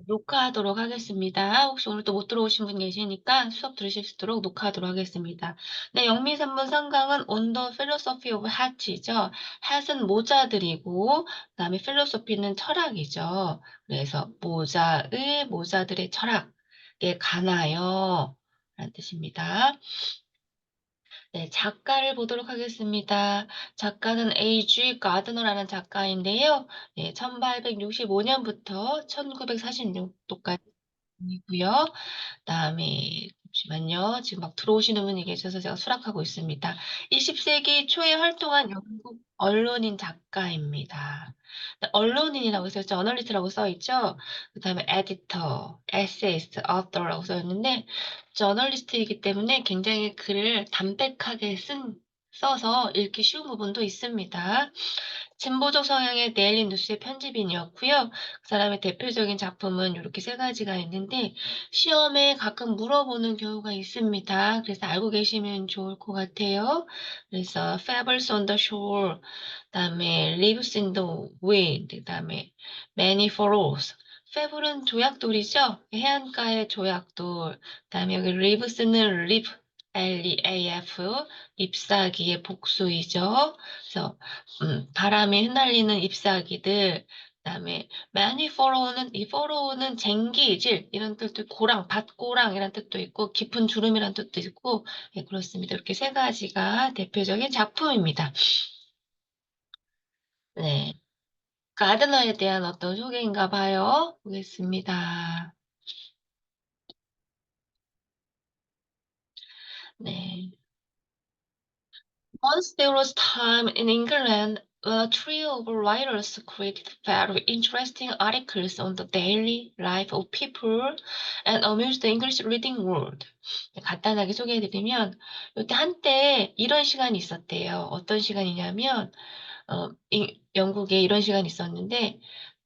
녹화하도록 하겠습니다. 혹시 오늘 또 못 들어오신 분 계시니까 수업 들으실 수 있도록 녹화하도록 하겠습니다. 네, 영미 3번 3강은 On the Philosophy of Hat이죠. Hat은 모자들이고, 그다음에 Philosophy는 철학이죠. 그래서 모자들의 철학에 관하여 라는 뜻입니다. 네, 작가를 보도록 하겠습니다. 작가는 A.G. 가드너라는 작가인데요. 네, 1865년부터 1946년도까지 이고요. 그다음에 잠시만요. 지금 막 들어오시는 분이 계셔서 제가 수락하고 있습니다. 20세기 초에 활동한 영국 언론인 작가입니다. 언론인이라고 써있죠. 저널리스트라고 써있죠. 그다음에 에디터, 에세이스트, author라고 써있는데 저널리스트이기 때문에 굉장히 글을 담백하게 써서 읽기 쉬운 부분도 있습니다. 진보적 성향의 데일리 뉴스의 편집인이었고요. 그 사람의 대표적인 작품은 이렇게 세 가지가 있는데 시험에 가끔 물어보는 경우가 있습니다. 그래서 알고 계시면 좋을 것 같아요. 그래서 Fables on the Shore, 그다음에 Leaves in the Wind, 그다음에 Many Furrows. 페블은 조약돌이죠. 해안가의 조약돌. 그다음에 여기 리브스는 립, Leaf, 잎사귀의 복수이죠. 그래서 바람에 흩날리는 잎사귀들, 그다음에 많이 furrow는 이 furrow는 쟁기질 이런 뜻도 있고 고랑, 밭고랑 이런 뜻도 있고 깊은 주름이란 뜻도 있고 예, 그렇습니다. 이렇게 세 가지가 대표적인 작품입니다. 네, 가드너에 대한 어떤 소개인가 봐요. 보겠습니다. 네. Once there was time in England when a trio of writers created very interesting articles on the daily life of people and amused the English reading world. 간단하게 소개해드리면, 이때 한때 이런 시간이 있었대요. 어떤 시간이냐면, 영국에 이런 시간이 있었는데,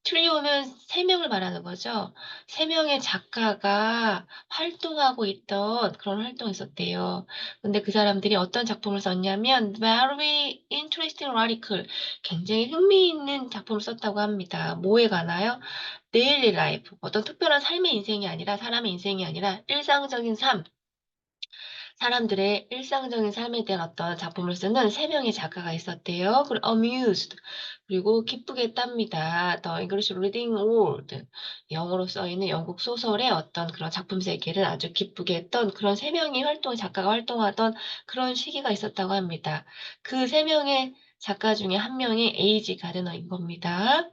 트리오면 세 명을 말하는 거죠. 세 명의 작가가 활동하고 있던 그런 활동이 있었대요. 근데 그 사람들이 어떤 작품을 썼냐면, very interesting article, 굉장히 흥미있는 작품을 썼다고 합니다. 뭐에 관하여? daily life, 어떤 특별한 삶의 인생이 아니라, 사람의 인생이 아니라 일상적인 삶, 사람들의 일상적인 삶에 대한 어떤 작품을 쓰는 세 명의 작가가 있었대요. 그리고 amused, 그리고 기쁘게 했답니다. The English Reading World, 영어로 써 있는 영국 소설의 어떤 그런 작품 세계를 아주 기쁘게 했던 그런 세 명의 작가가 활동하던 그런 시기가 있었다고 합니다. 그 세 명의 작가 중에 한 명이 A.G. 가드너인 겁니다.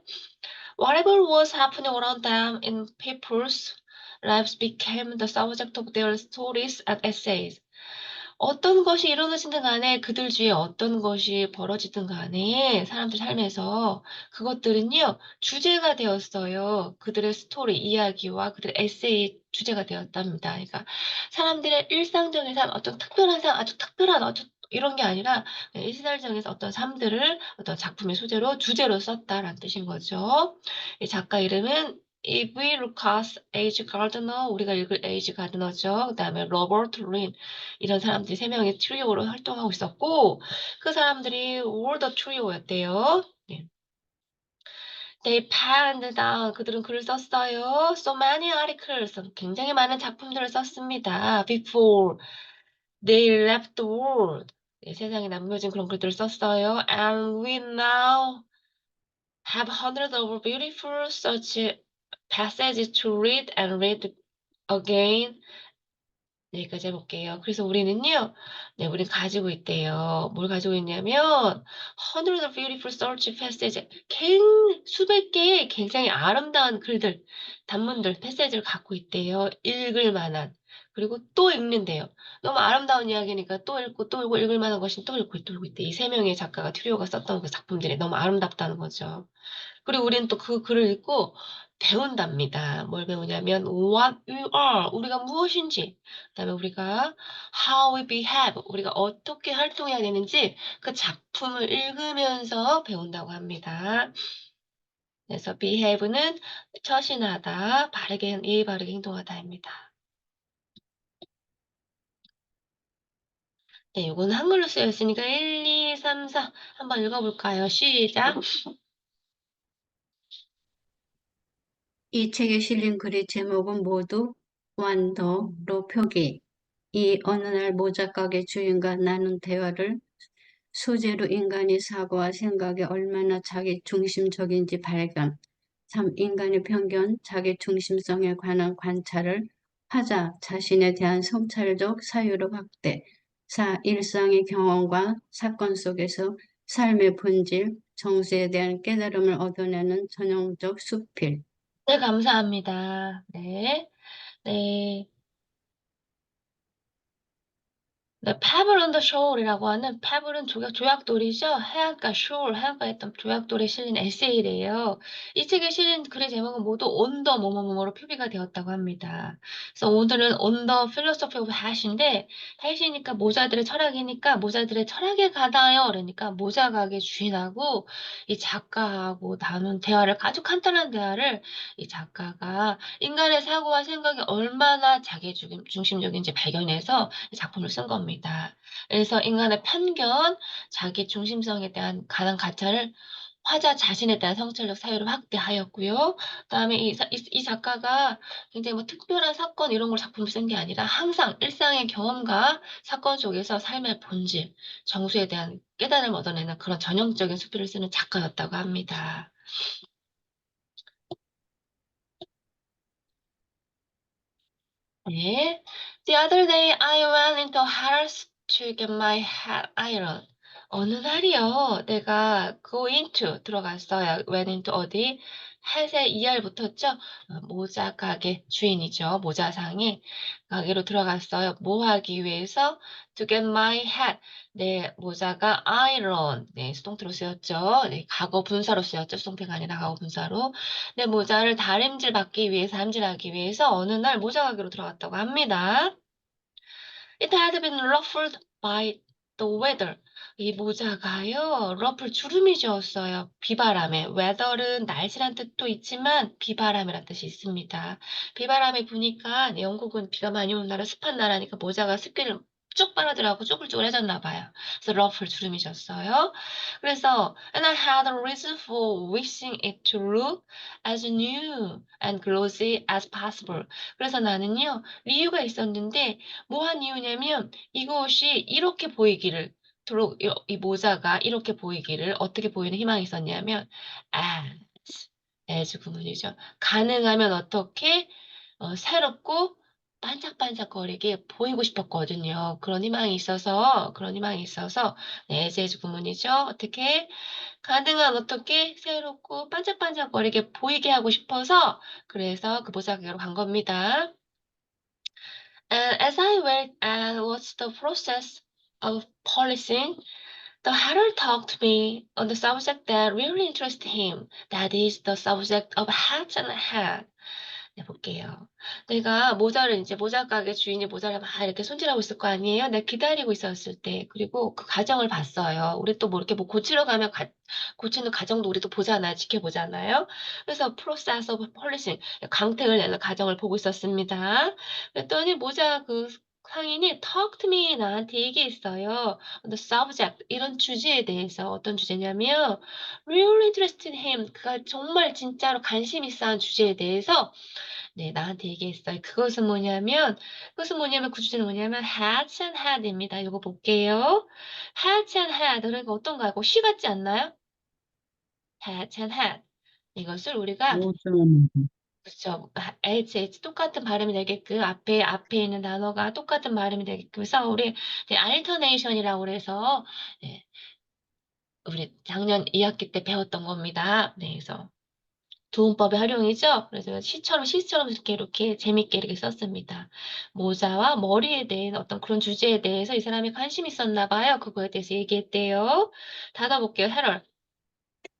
Whatever was happening around them in people's lives became the subject of their stories and essays. 어떤 것이 일어나시든 간에 그들 주위에 어떤 것이 벌어지든 간에 사람들 삶에서 그것들은요, 주제가 되었어요. 그들의 스토리, 이야기와 그들의 에세이 주제가 되었답니다. 그러니까 사람들의 일상적인 삶, 어떤 특별한 삶, 아주 특별한 아주 이런 게 아니라 그냥 일상적인 어떤 삶들을 어떤 작품의 소재로 주제로 썼다라는 뜻인 거죠. 이 작가 이름은 이브이 루카스 에이지 가드너, 우리가 읽을 에이지 가드너죠. 그다음에 로버트 린, 이런 사람들이 세 명의 트리오로 활동하고 있었고 그 사람들이 월더 트리오였대요. 네. They penned down, 그들은 글을 썼어요. So many articles, 굉장히 많은 작품들을 썼습니다. Before they left the world, 네, 세상에 남겨진 그런 글들을 썼어요. And we now have hundreds of beautiful such passages to read and read again. 네, 여기까지 해볼게요. 그래서 우리는요, 네, 우린 가지고 있대요. 뭘 가지고 있냐면, hundreds of beautiful search passage, 수백 개의 굉장히 아름다운 글들, 단문들, 패세지를 갖고 있대요. 읽을 만한. 그리고 또 읽는데요. 너무 아름다운 이야기니까 또 읽고 또 읽고 읽을 만한 것이 또 읽고 또 읽고 있대. 이 세 명의 작가가 트리오가 썼던 그 작품들이 너무 아름답다는 거죠. 그리고 우리는 또 그 글을 읽고 배운답니다. 뭘 배우냐면 what we are, 우리가 무엇인지, 그다음에 우리가 how we behave, 우리가 어떻게 활동해야 되는지 그 작품을 읽으면서 배운다고 합니다. 그래서 behave는 처신하다, 예의 바르게 행동하다입니다. 네, 이거는 한글로 쓰여 있으니까 1, 2, 3, 4 한번 읽어볼까요? 시작. 이 책에 실린 글의 제목은 모두 완더로 표기. 이 어느 날 모자 가게 주인과 나눈 대화를 소재로 인간의 사고와 생각이 얼마나 자기 중심적인지 발견. 3. 인간의 편견, 자기 중심성에 관한 관찰을 하자 자신에 대한 성찰적 사유로 확대. 4. 일상의 경험과 사건 속에서 삶의 본질, 정서에 대한 깨달음을 얻어내는 전형적 수필. 네, 감사합니다. 네. 네. 네, Pebble on the Shore이라고 하는 Pebble은 조약돌이죠. 해안가 shore, 해안가에 있던 조약돌에 실린 에세이래요. 이 책에 실린 글의 제목은 모두 on the 뭐뭐뭐뭐로 표기가 되었다고 합니다. 그래서 오늘은 on the philosophy of hat인데, hat이니까 모자들의 철학이니까 모자들의 철학에 관하여 그러니까 모자 가게 주인하고 이 작가하고 나눈 대화를 아주 간단한 대화를 이 작가가 인간의 사고와 생각이 얼마나 자기 중심적인지 발견해서 이 작품을 쓴 겁니다. 그래서 인간의 편견, 자기 중심성에 대한 가난 가차를 화자 자신에 대한 성찰적 사유를 확대하였고요. 그다음에 이 작가가 굉장히 뭐 특별한 사건 이런 걸 작품을 쓴 게 아니라 항상 일상의 경험과 사건 속에서 삶의 본질, 정수에 대한 깨달음을 얻어내는 그런 전형적인 수필을 쓰는 작가였다고 합니다. 네. The other day I went into Harrods to get my hat iron. 어느 날이요. 내가 go into 들어갔어요. went into 어디? hat의 ER 붙었죠? 모자 가게 주인이죠. 모자상이 가게로 들어갔어요. 뭐 하기 위해서? To get my hat. 내 모자가 iron. 네, 수동태로 쓰였죠. 네, 과거 분사로 쓰였죠. 수동태가 아니라 과거 분사로. 내 모자를 다림질 받기 위해서, 다림질하기 위해서 어느 날 모자 가게로 들어갔다고 합니다. It had been ruffled by the weather. 이 모자가요, ruffle 주름이 지었어요. 비바람에. weather는 날씨란 뜻도 있지만 비바람이란 뜻이 있습니다. 비바람이 부니까 영국은 비가 많이 오는 나라, 습한 나라니까 모자가 습기를 쭉 빨아들여갖고 쪼글쪼글해졌나 봐요. 그래서 ruffle 주름이 졌어요. 그래서 and I had a reason for wishing it to look as new and glossy as possible. 그래서 나는요, 이유가 있었는데 뭐 한 이유냐면 이것이 이렇게 보이기를 도록 이 모자가 이렇게 보이기를 어떻게 보이는 희망이 있었냐면 as 구문이죠. 가능하면 어떻게 새롭고 반짝반짝거리게 보이고 싶었거든요. 그런 희망이 있어서 네, as 구문이죠. 어떻게 가능한 어떻게 새롭고 반짝반짝거리게 보이게 하고 싶어서 그래서 그 모자 가게로 간 겁니다. And as I wait and watched the process of polishing, the hatter talked to me on the subject that really interested him. That is the subject of hats and hat. 네, 볼게요. 내가 모자를 이제 모자 가게 주인이 모자를 막 이렇게 손질하고 있을 거 아니에요? 내가 기다리고 있었을 때, 그리고 그 과정을 봤어요. 우리 또 뭐 이렇게 뭐 고치러 가면 고치는 과정도 우리 도 보잖아요. 지켜보잖아요. 그래서 process of polishing, 광택을 내는 과정을 보고 있었습니다. 그랬더니 모자 그 상인이 talk to me 나한테 얘기했어요. The subject 이런 주제에 대해서 어떤 주제냐면 really interested him 그가 정말 진짜로 관심 있어 한 주제에 대해서 네, 나한테 얘기했어요. 그것은 뭐냐면 그 주제는 뭐냐면 hats and hat입니다. 이거 볼게요. hats and hat 그러니까 어떤가요? 그거 쉬 같지 않나요? hats and hat 이것을 우리가 모자, 그쵸. h 똑같은 발음이 되게끔 앞에 있는 단어가 똑같은 발음이 되게끔 해서 우리 네, 알터네이션이라고 그래서 네, 우리 작년 2학기 때 배웠던 겁니다. 네, 그래서 도움법의 활용이죠. 그래서 시처럼 이렇게 재밌게 이렇게 썼습니다. 모자와 머리에 대한 어떤 그런 주제에 대해서 이 사람이 관심이 있었나 봐요. 그거에 대해서 얘기했대요. 닫아볼게요. 헤럴,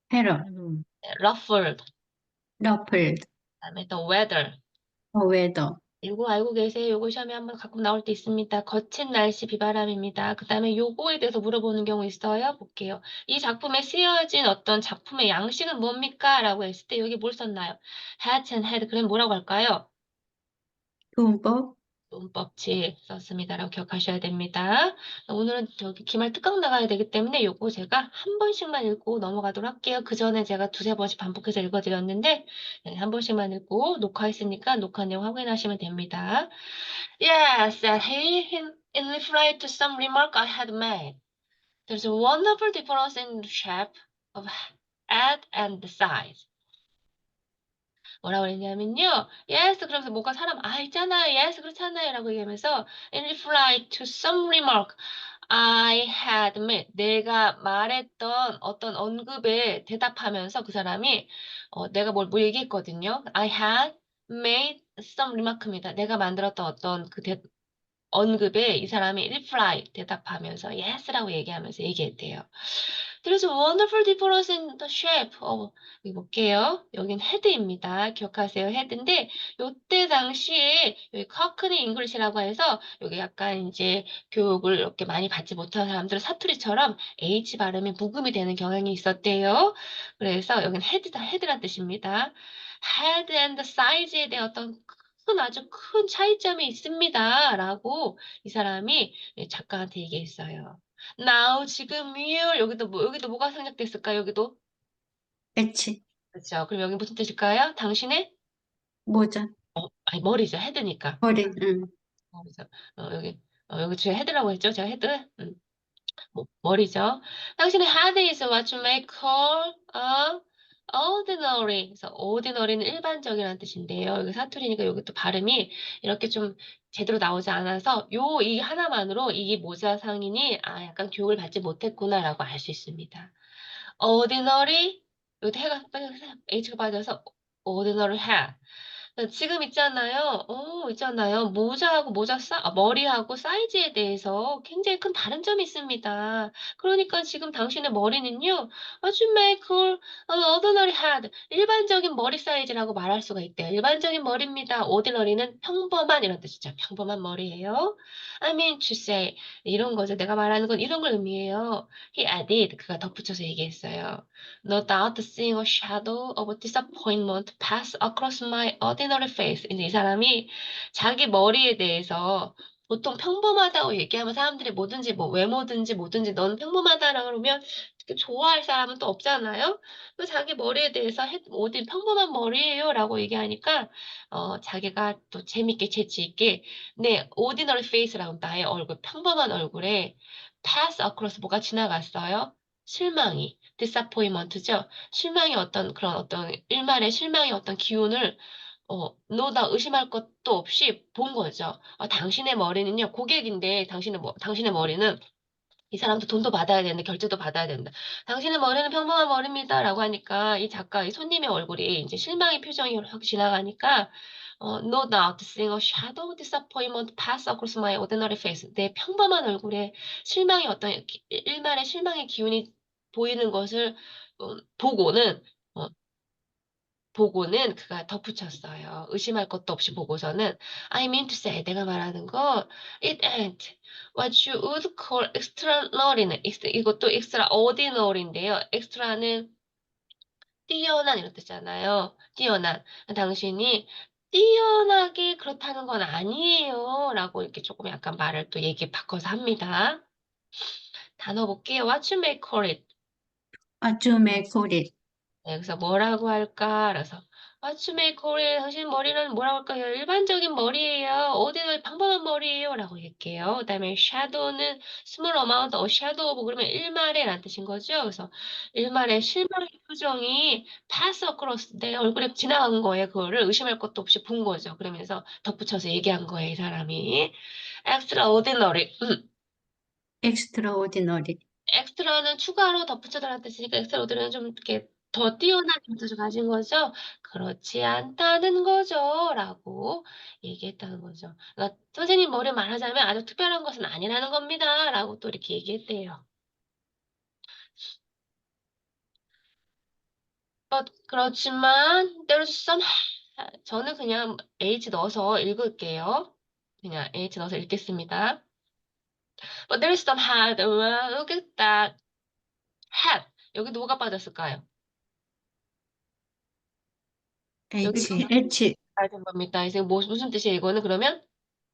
패러, ruffled, 러플드, 그다음에 the weather. 웨더, 이거 알고 계세요? 요거 시험에 한번 가끔 나올 때 있습니다. 거친 날씨 비바람입니다. 그다음에 요거에 대해서 물어보는 경우 있어요. 볼게요. 이 작품에 쓰여진 어떤 작품의 양식은 뭡니까? 라고 했을 때 여기 뭘 썼나요? had and had. 그럼 뭐라고 할까요? 도움법, 문법집 썼습니다라고 기억하셔야 됩니다. 오늘은 저기 기말 특강 나가야 되기 때문에 요거 제가 한 번씩만 읽고 넘어가도록 할게요. 그 전에 제가 두세 번씩 반복해서 읽어드렸는데 네, 한 번씩만 읽고 녹화했으니까 녹화 내용 확인하시면 됩니다. Yes, said he, in reply to some remark I had made. There's a wonderful difference in the shape of head and the size. 뭐라 그랬냐면요. Yes, 그러면서 뭐가 사람, 있잖아요. Yes, 그렇잖아요. 라고 얘기하면서 in reply to some remark I had made. 내가 말했던 어떤 언급에 대답하면서 그 사람이 내가 뭘 얘기했거든요. I had made some remark입니다. 내가 만들었던 어떤 그 언급에 이 사람이 reply 대답하면서 yes라고 얘기하면서 얘기했대요. There's a wonderful difference in the shape of 여기 볼게요. 여긴 헤드입니다. 기억하세요. 헤드인데 요때 당시에 여기 커크니 잉글리시라고 해서 여기 약간 이제 교육을 이렇게 많이 받지 못한 사람들은 사투리처럼 H 발음이 묵음이 되는 경향이 있었대요. 그래서 여긴 헤드란 뜻입니다. Head and size에 대한 어떤 아주 큰 차이점이 있습니다. 라고 이 사람이 작가한테 얘기했어요. Now, 지금 will, 여기도 뭐가 생략됐을까요? 여기도? H, 그렇죠. 그럼 여기 무슨 뜻일까요? 당신의? 모자, 머리죠. 헤드니까. 머리, 그래서, 여기 제가 헤드라고 했죠? 제가 헤드? 머리죠. 당신의 head is what you may call ordinary. 그래서 ordinary는 일반적이라는 뜻인데요. 여기 사투리니까 여기 또 발음이 이렇게 좀 제대로 나오지 않아서 이 하나만으로 이 모자 상인이 약간 교육을 받지 못했구나라고 알 수 있습니다. ordinary 여기 해가 H가 빠져서 ordinary hat. 지금 있잖아요. 모자하고 머리하고 사이즈에 대해서 굉장히 큰 다른 점이 있습니다. 그러니까 지금 당신의 머리는요, 아주 매클, ordinary head, 일반적인 머리 사이즈라고 말할 수가 있대요. 일반적인 머리입니다. ordinary는 평범한 이런 뜻이죠. 평범한 머리예요. I mean to say, 이런 거죠. 내가 말하는 건 이런 걸 의미해요. He added, 그가 덧붙여서 얘기했어요. No doubt seeing a shadow of disappointment pass across my ordinary face. 이제 이 사람이 자기 머리에 대해서 보통 평범하다고 얘기하면 사람들이 외모든지 너는 평범하다라고 그러면 특히 좋아할 사람은 또 없잖아요. 그 자기 머리에 대해서 어디 평범한 머리예요라고 얘기하니까 자기가 또 재밌게 재치 있게 네, ordinary face라고 나의 얼굴 평범한 얼굴에 pass across 뭐가 지나갔어요? 실망이. disappointment죠. 실망의 일말의 실망의 어떤 기운을, 너다 의심할 것도 없이 본 거죠. 당신의 머리는요, 고객인데, 당신의 머리는 이 사람도 돈도 받아야 되는데, 결제도 받아야 된다. 당신의 머리는 평범한 머리입니다. 라고 하니까, 이 손님의 얼굴이 이제 실망의 표정이 확 지나가니까, no doubt seeing a shadow of disappointment pass across my ordinary face. 내 평범한 얼굴에 일말의 실망의 기운이 보이는 것을 어, 보고는, 어, 보고는 그가 덧붙였어요. 의심할 것도 없이 보고서는 I mean to say 내가 말하는 거 it ain't what you would call extraordinary. 이것도 extraordinary인데요. extra는 뛰어난 이런 뜻이잖아요. 뛰어난. 당신이 뛰어나게 그렇다는 건 아니에요. 라고 이렇게 조금 약간 말을 또 얘기 바꿔서 합니다. 단어 볼게요. What you may call it. 아주 매코리, 네, 그래서 뭐라고 할까? 그래서 맞춤의 거리 당신 머리는 뭐라고 할까요? 일반적인 머리예요. 어디는 평범한 머리예요. 라고 얘기해요. 그다음에 shadow는 small amount of shadow 뭐 그러면 일말에라는 뜻인 거죠. 그래서 일말의 실망의 표정이 pass across 내 얼굴에 지나간 거예요. 그거를 의심할 것도 없이 본 거죠. 그러면서 덧붙여서 얘기한 거예요, 이 사람이. extraordinary. extraordinary, 엑스트라는 추가로 덧붙여달라는 뜻이니까 엑스트라오드는 좀 이렇게 더 뛰어난 뜻을 가진 거죠. 그렇지 않다는 거죠. 라고 얘기했다는 거죠. 그러니까 선생님 머리 말하자면 아주 특별한 것은 아니라는 겁니다. 라고 또 이렇게 얘기했대요. 그렇지만 there's some 저는 그냥 H 넣어서 읽을게요. 그냥 H 넣어서 읽겠습니다. But there's some hard look at that hat. 여기도 뭐가 빠졌을까요? 여기 H, 알던 겁니다. 이제 무슨 뜻이에요, 이거는 그러면?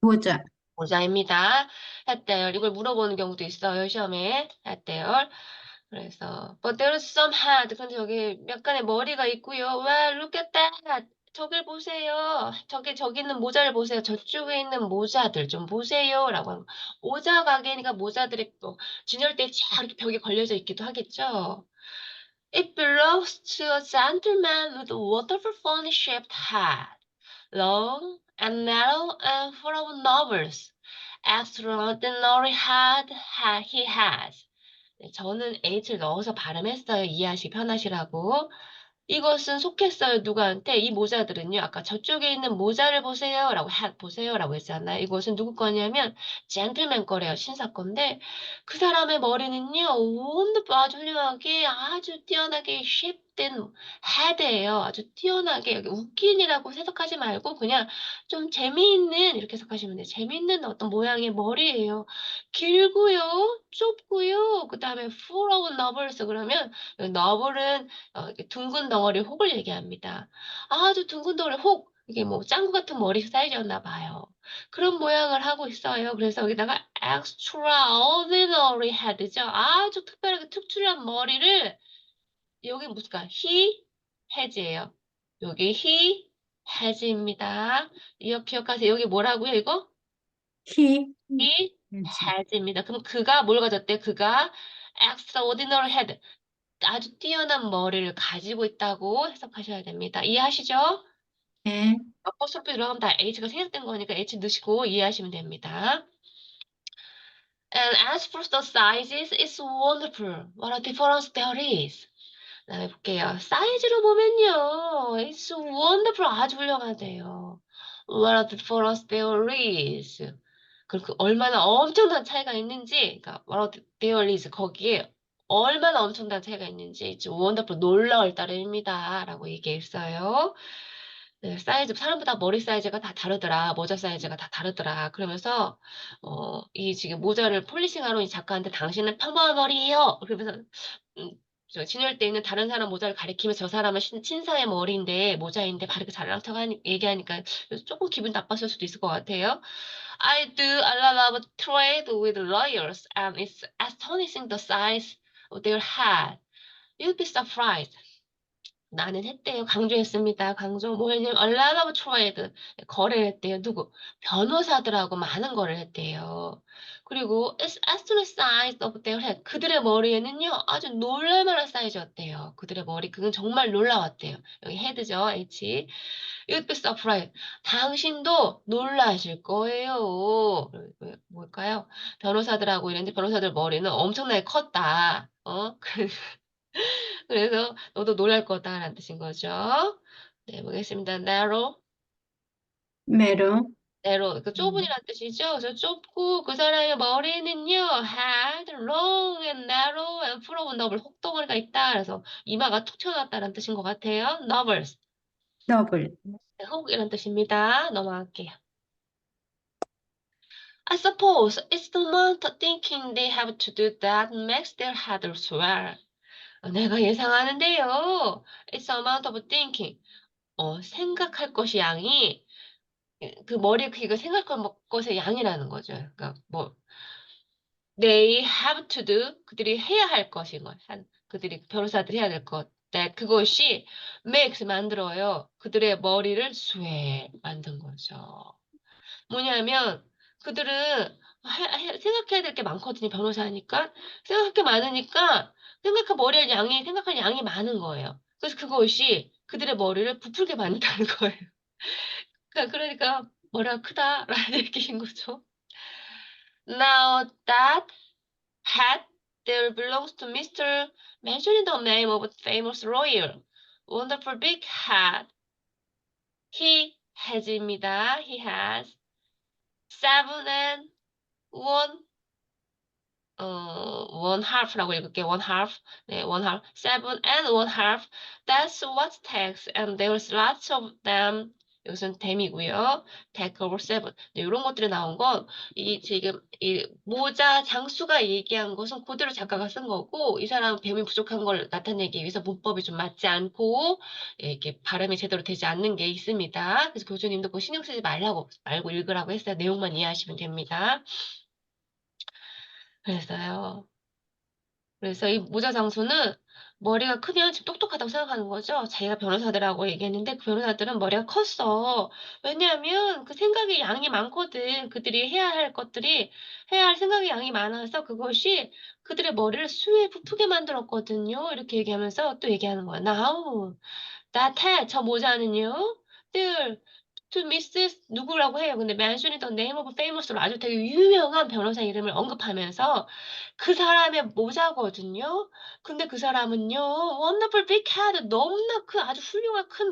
모자. 모자입니다. had their 이걸 물어보는 경우도 있어요. 시험에 had their. 그래서 but there's some hat. 근데 여기 약간의 머리가 있고요. Well, look at that. 저길 보세요. 저기 있는 모자를 보세요. 저쪽에 있는 모자들 좀 보세요라고 하면 모자 가게니까 모자들이 또 진열대에 쫙 이렇게 벽에 걸려져 있기도 하겠죠. It belongs to a gentleman with a wonderful funny-shaped hat, long and narrow and full of novels. Extraordinary hat he has. 네, 저는 H를 넣어서 발음했어요. 이해하시기 편하시라고. 이것은 속했어요. 누구한테? 이 모자들은요. 아까 저쪽에 있는 모자를 보세요라고 보세요라고 했잖아요. 이것은 누구 거냐면 젠틀맨 거래요. 신사 건데 그 사람의 머리는요. 아주 훌륭하게 아주 뛰어나게 쉐입된 헤드예요. 아주 뛰어나게 여기 웃긴이라고 해석하지 말고 그냥 좀 재미있는 이렇게 해석하시면 돼요. 재미있는 어떤 모양의 머리예요. 길고요. 좁고요. 그다음에 full of novels 그러면 너블은 이렇게 둥근 덩어리 혹을 얘기합니다. 아주 둥근 덩어리 혹 이게 뭐 짱구 같은 머리 스타일이었나 봐요. 그런 모양을 하고 있어요. 그래서 여기다가 extraordinary head죠. 아주 특별하게 특출한 머리를 여기 무슨가 he has예요. 여기 he has입니다. 이거 기억하세요. 여기 뭐라고요, 이거? he, he has입니다. 그럼 그가 뭘 가졌대? 그가 extraordinary head. 아주 뛰어난 머리를 가지고 있다고 해석하셔야 됩니다. 이해하시죠? 예, 어퍼스로피 들어가면 다 H가 생략된 거니까 H 넣으시고 이해하시면 됩니다. And as for the sizes, it's wonderful. What a difference there is. 다음에 볼게요. 사이즈로 보면요. It's wonderful. 아주 훌륭하대요. What a difference there is. 그 얼마나 엄청난 차이가 있는지, 그러니까 what a there is 거기에 얼마나 엄청난 차이가 있는지 It's wonderful. 놀라울 따름입니다. 라고 얘기했어요. 네, 사이즈, 사람마다 머리 사이즈가 다 다르더라. 모자 사이즈가 다 다르더라. 그러면서, 이 지금 모자를 폴리싱하러 이 작가한테 당신은 평범한 머리예요. 그러면서, 음, 저 진열대 있는 다른 사람 모자를 가리키면서 저 사람은 친사의 머리인데, 모자인데 바르게 잘난 척 얘기하니까 조금 기분 나빴을 수도 있을 것 같아요. I do a lot of trade with lawyers and it's astonishing the size of their head. You'd be surprised. 나는 했대요. 강조했습니다. 강조 뭐냐면 a lot of trade 거래를 했대요. 누구? 변호사들하고 많은 거래를 했대요. 그리고 it's astonishing size of their head. 그들의 머리에는요 아주 놀랄만한 사이즈였대요. 그들의 머리 그건 정말 놀라웠대요. 여기 head죠. H. You'd be surprised. 당신도 놀라실 거예요. 뭘까요? 변호사들하고 이랬는데 변호사들 머리는 엄청나게 컸다. 그래서 너도 놀랄 거다라는 뜻인 거죠. 네, 보겠습니다. narrow, 메로, narrow. 그 좁은이라는 뜻이죠. 그래서 좁고 그 사람의 머리는요, had long and narrow and full of novel. 혹덩어리가 있다. 그래서 이마가 툭 튀어나왔다는 뜻인 것 같아요. novels. 더블, 네, 혹이라는 뜻입니다. 넘어갈게요. I suppose it's the amount of thinking they have to do that makes their head swell. 내가 예상하는데요. It's the amount of thinking. 생각할 것이 양이 그 머리 크기가 생각할 것의 양이라는 거죠. 그러니까 뭐 they have to do 그들이 해야 할 것인 것, 그들이 변호사들이 해야 될 것. that 그것이 makes 만들어요. 그들의 머리를 swell 만든 거죠. 뭐냐면 그들은 생각해야 될 게 많거든요. 변호사니까 생각할 게 많으니까 생각할 양이 많은 거예요. 그래서 그것이 그들의 머리를 부풀게 만든다는 거예요. 그러니까 머리가 크다라는 얘기인 거죠. Now that hat there belongs to Mr. mentioning the name of a famous lawyer. Wonderful big hat. He has입니다. He has seven and one one half라고 읽을게요. one half. 네, one half. seven and one half. That's what takes. And there's lots of them. 이것은 댐이고요. take over 7. 네, 이런 것들이 나온 건 이 지금 이 모자 장수가 얘기한 것은 그대로 작가가 쓴 거고 이 사람은 뱀이 부족한 걸 나타내기 위해서 문법이 좀 맞지 않고 예, 이렇게 발음이 제대로 되지 않는 게 있습니다. 그래서 교수님도 그거 신경 쓰지 말고 읽으라고 했어요. 내용만 이해하시면 됩니다. 그래서요. 그래서 이 모자 장수는 머리가 크면 지금 똑똑하다고 생각하는 거죠. 자기가 변호사들하고 얘기했는데 그 변호사들은 머리가 컸어. 왜냐하면 그 생각의 양이 많거든. 그들이 해야 할 생각의 양이 많아서 그것이 그들의 머리를 수에 부풀게 만들었거든요. 이렇게 얘기하면서 또 얘기하는 거야. Now, 저 모자는요. 늘 to Mrs. 누구라고 해요. 근데 mentioning the name of famous로 아주 되게 유명한 변호사 이름을 언급하면서 그 사람의 모자거든요. 근데 그 사람은요, wonderful big head, 너무나 큰 아주 훌륭한 큰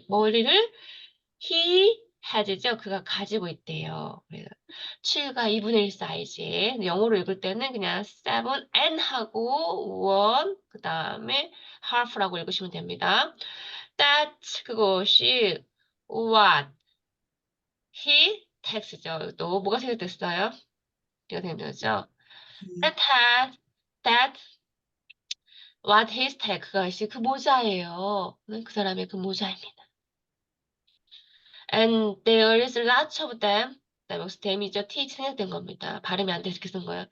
머리를 he has죠. 그가 가지고 있대요. 그래서 7과 2분의 1 사이즈에 영어로 읽을 때는 그냥 7 and 하고 1 그다음에 half라고 읽으시면 됩니다. That 그것이 what he takes죠. 또 뭐가 생략됐어요? 이거 생략되죠. 음, That had that what his take 그것이 그 모자예요. 그 사람의 그 모자입니다. And there is lots of them. 그다음에 여기서 them이죠. th 생략된 겁니다. 발음이 안 돼서 이렇게 쓴 거예요.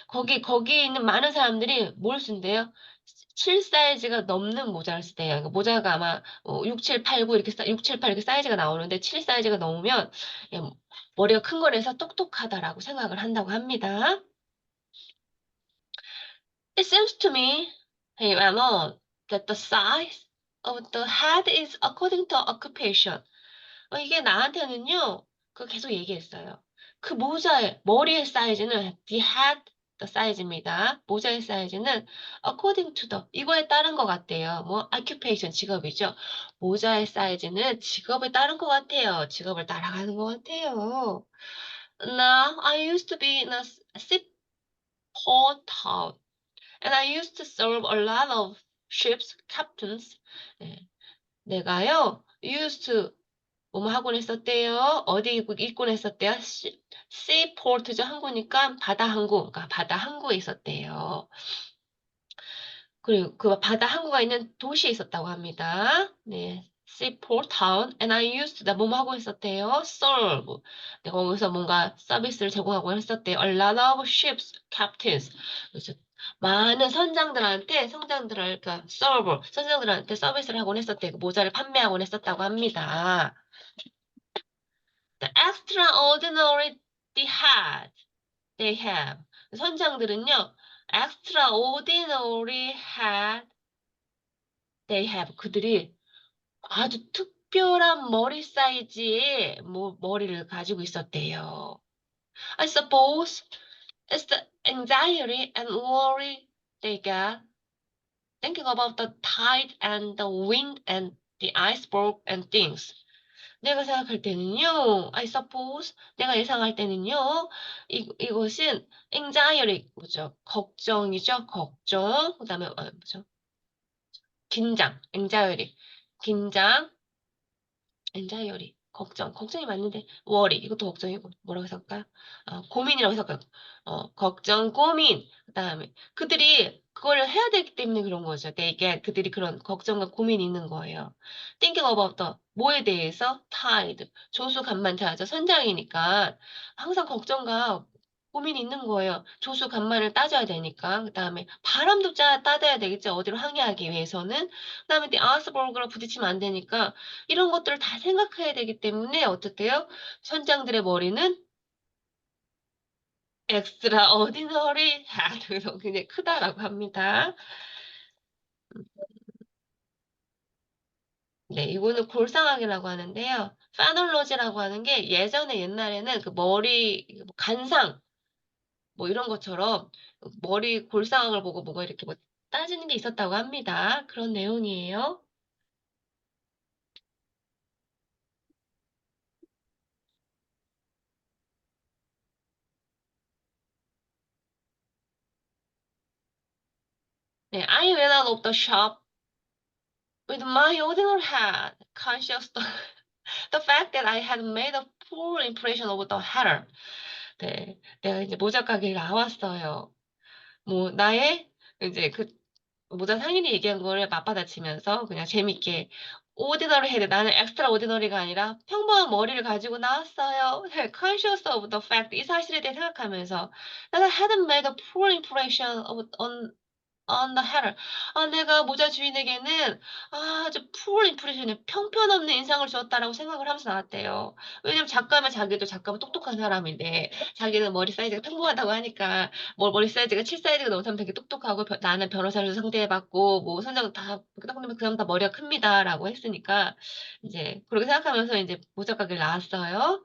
거기 있는 많은 사람들이 뭘 쓴대요? 7 사이즈가 넘는 모자를 쓰대요. 그러니까 모자가 아마 6, 7, 8, 9 이렇게 6, 7, 8 이렇게 사이즈가 나오는데 7 사이즈가 넘으면 예, 머리가 큰 거라서 똑똑하다라고 생각을 한다고 합니다. It seems to me, he went on, that the size of the head is according to occupation. 이게 나한테는요, 그 계속 얘기했어요. 그 머리의 사이즈는 the head, the 사이즈입니다. 모자의 사이즈는 according to the, 이거에 따른 것 같대요. 뭐, occupation, 직업이죠. 모자의 사이즈는 직업에 따른 것 같아요. 직업을 따라가는 것 같아요. Now, I used to be in a seaport town, and I used to serve a lot of ships, captains. 네, 내가요, used to 뭐뭐 하곤 했었대요. 어디 있곤 했었대요. seaport죠. 항구니까 바다 항구. 그러니까 바다 항구에 있었대요. 그리고 그 바다 항구가 있는 도시에 있었다고 합니다. 네. seaport town and I used 나 뭐뭐 하고 있었대요. serve. 내가 거기서 뭔가 서비스를 제공하고 했었대요. A lot of ships, captains. 그래서 많은 그러니까 선장들한테 서비스를 하곤 했었대요. 그 모자를 판매하곤 했었다고 합니다. The extraordinary they have. 선장들은요, extraordinary had they have. 그들이 아주 특별한 머리 사이즈의 머리를 가지고 있었대요. I suppose it's the anxiety and worry they got thinking about the tide and the wind and the iceberg and things. 내가 생각할 때는요, I suppose, 내가 예상할 때는요, 이것은 anxiety, 뭐죠? 걱정이죠, 걱정. 그 다음에, 뭐죠? 긴장, anxiety. 긴장, anxiety. 걱정이 맞는데, worry, 이것도 걱정이고, 뭐라고 해석할까요? 고민이라고 해석할까요? 걱정, 고민. 그 다음에, 그들이 그걸 해야 되기 때문에 그런 거죠. 그들이 그런 걱정과 고민이 있는 거예요. Thinking about the, 뭐에 대해서? Tide. 조수간만차죠. 선장이니까. 항상 걱정과 고민이 있는 거예요. 조수간만을 따져야 되니까. 그 다음에, 바람도 따져야 되겠죠. 어디로 항해하기 위해서는. 그 다음에, 아스버그랑 부딪히면 안 되니까. 이런 것들을 다 생각해야 되기 때문에 어떻대요? 선장들의 머리는 extraordinary 그래서 굉장히 크다라고 합니다. 네, 이거는 골상학이라고 하는데요. 파놀로지라고 하는 게 옛날에는 그 머리 간상 뭐 이런 것처럼 머리 골상학을 보고 뭐가 이렇게 뭐 따지는 게 있었다고 합니다. 그런 내용이에요. 네, I went out of the shop with my ordinary hat, conscious The fact that I had made a poor impression of the hatter. 네. 내가 이제 모자 가게에 나왔어요. 뭐 나의 이제 그 모자 상인이 얘기한 거를 맞받아치면서 그냥 재밌게 ordinary head 나는 extraordinary가 아니라 평범한 머리를 가지고 나왔어요. 네. conscious of the fact 이 사실에 대해 생각하면서 that I hadn't made a poor impression on the hatter. 내가 모자 주인에게는 아주 poor impression을 형편없는 인상을 주었다라고 생각을 하면서 나왔대요. 왜냐면 작가면 자기도 작가면 똑똑한 사람인데 자기는 머리 사이즈가 평범하다고 하니까 뭐 머리 사이즈가 7 사이즈가 넘는 사람 되게 똑똑하고 나는 변호사를 상대해 봤고 뭐 선장은 다 그 사람 다 머리가 큽니다라고 했으니까 이제 그렇게 생각하면서 이제 모자 가게를 나왔어요.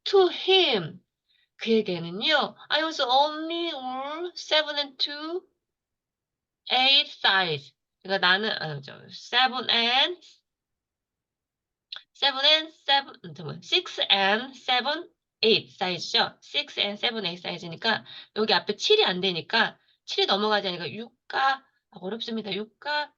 To him 그에게는요. I was only all 7 and 2 8 size. 그러니까 나는 저 6 and 7, 8 사이즈죠. 6 and 7, 8 사이즈니까 여기 앞에 7이 안 되니까 7이 넘어가지 않으니까 6가 어렵습니다. 6가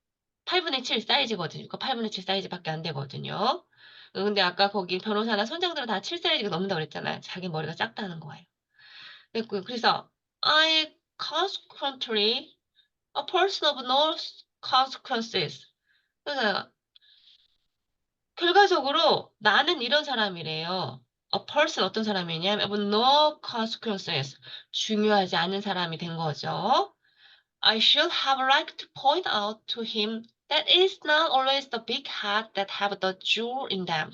8분의 7 사이즈거든요. 6가 8분의 7 사이즈밖에 안 되거든요. 근데 아까 거기 변호사나 선장들은 다 7 사이즈가 넘는다고 그랬잖아요. 자기 머리가 작다는 거예요. 그래서 I consequently a person of no consequences. 그래서 결과적으로 나는 이런 사람이래요. A person 어떤 사람이냐면 of no consequences. 중요하지 않은 사람이 된 거죠. I should have liked to point out to him that it's not always the big hat that have the jewel in them.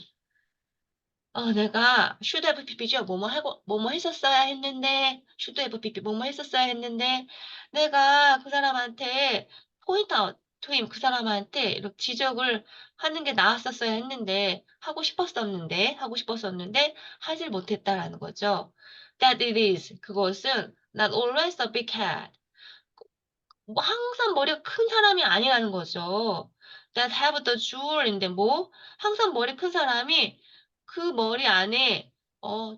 내가 should have pp죠. 뭐뭐 했었어야 했는데, should have pp 뭐뭐 했었어야 했는데, 내가 그 사람한테 point out to him 그 사람한테 이렇게 지적을 하는 게 나았었어야 했는데, 하고 싶었었는데, 하질 못했다라는 거죠. That it is 그것은 not always a big hat. 뭐 항상 머리가 큰 사람이 아니라는 거죠. That have the jewel인데 뭐 항상 머리 큰 사람이 그 머리 안에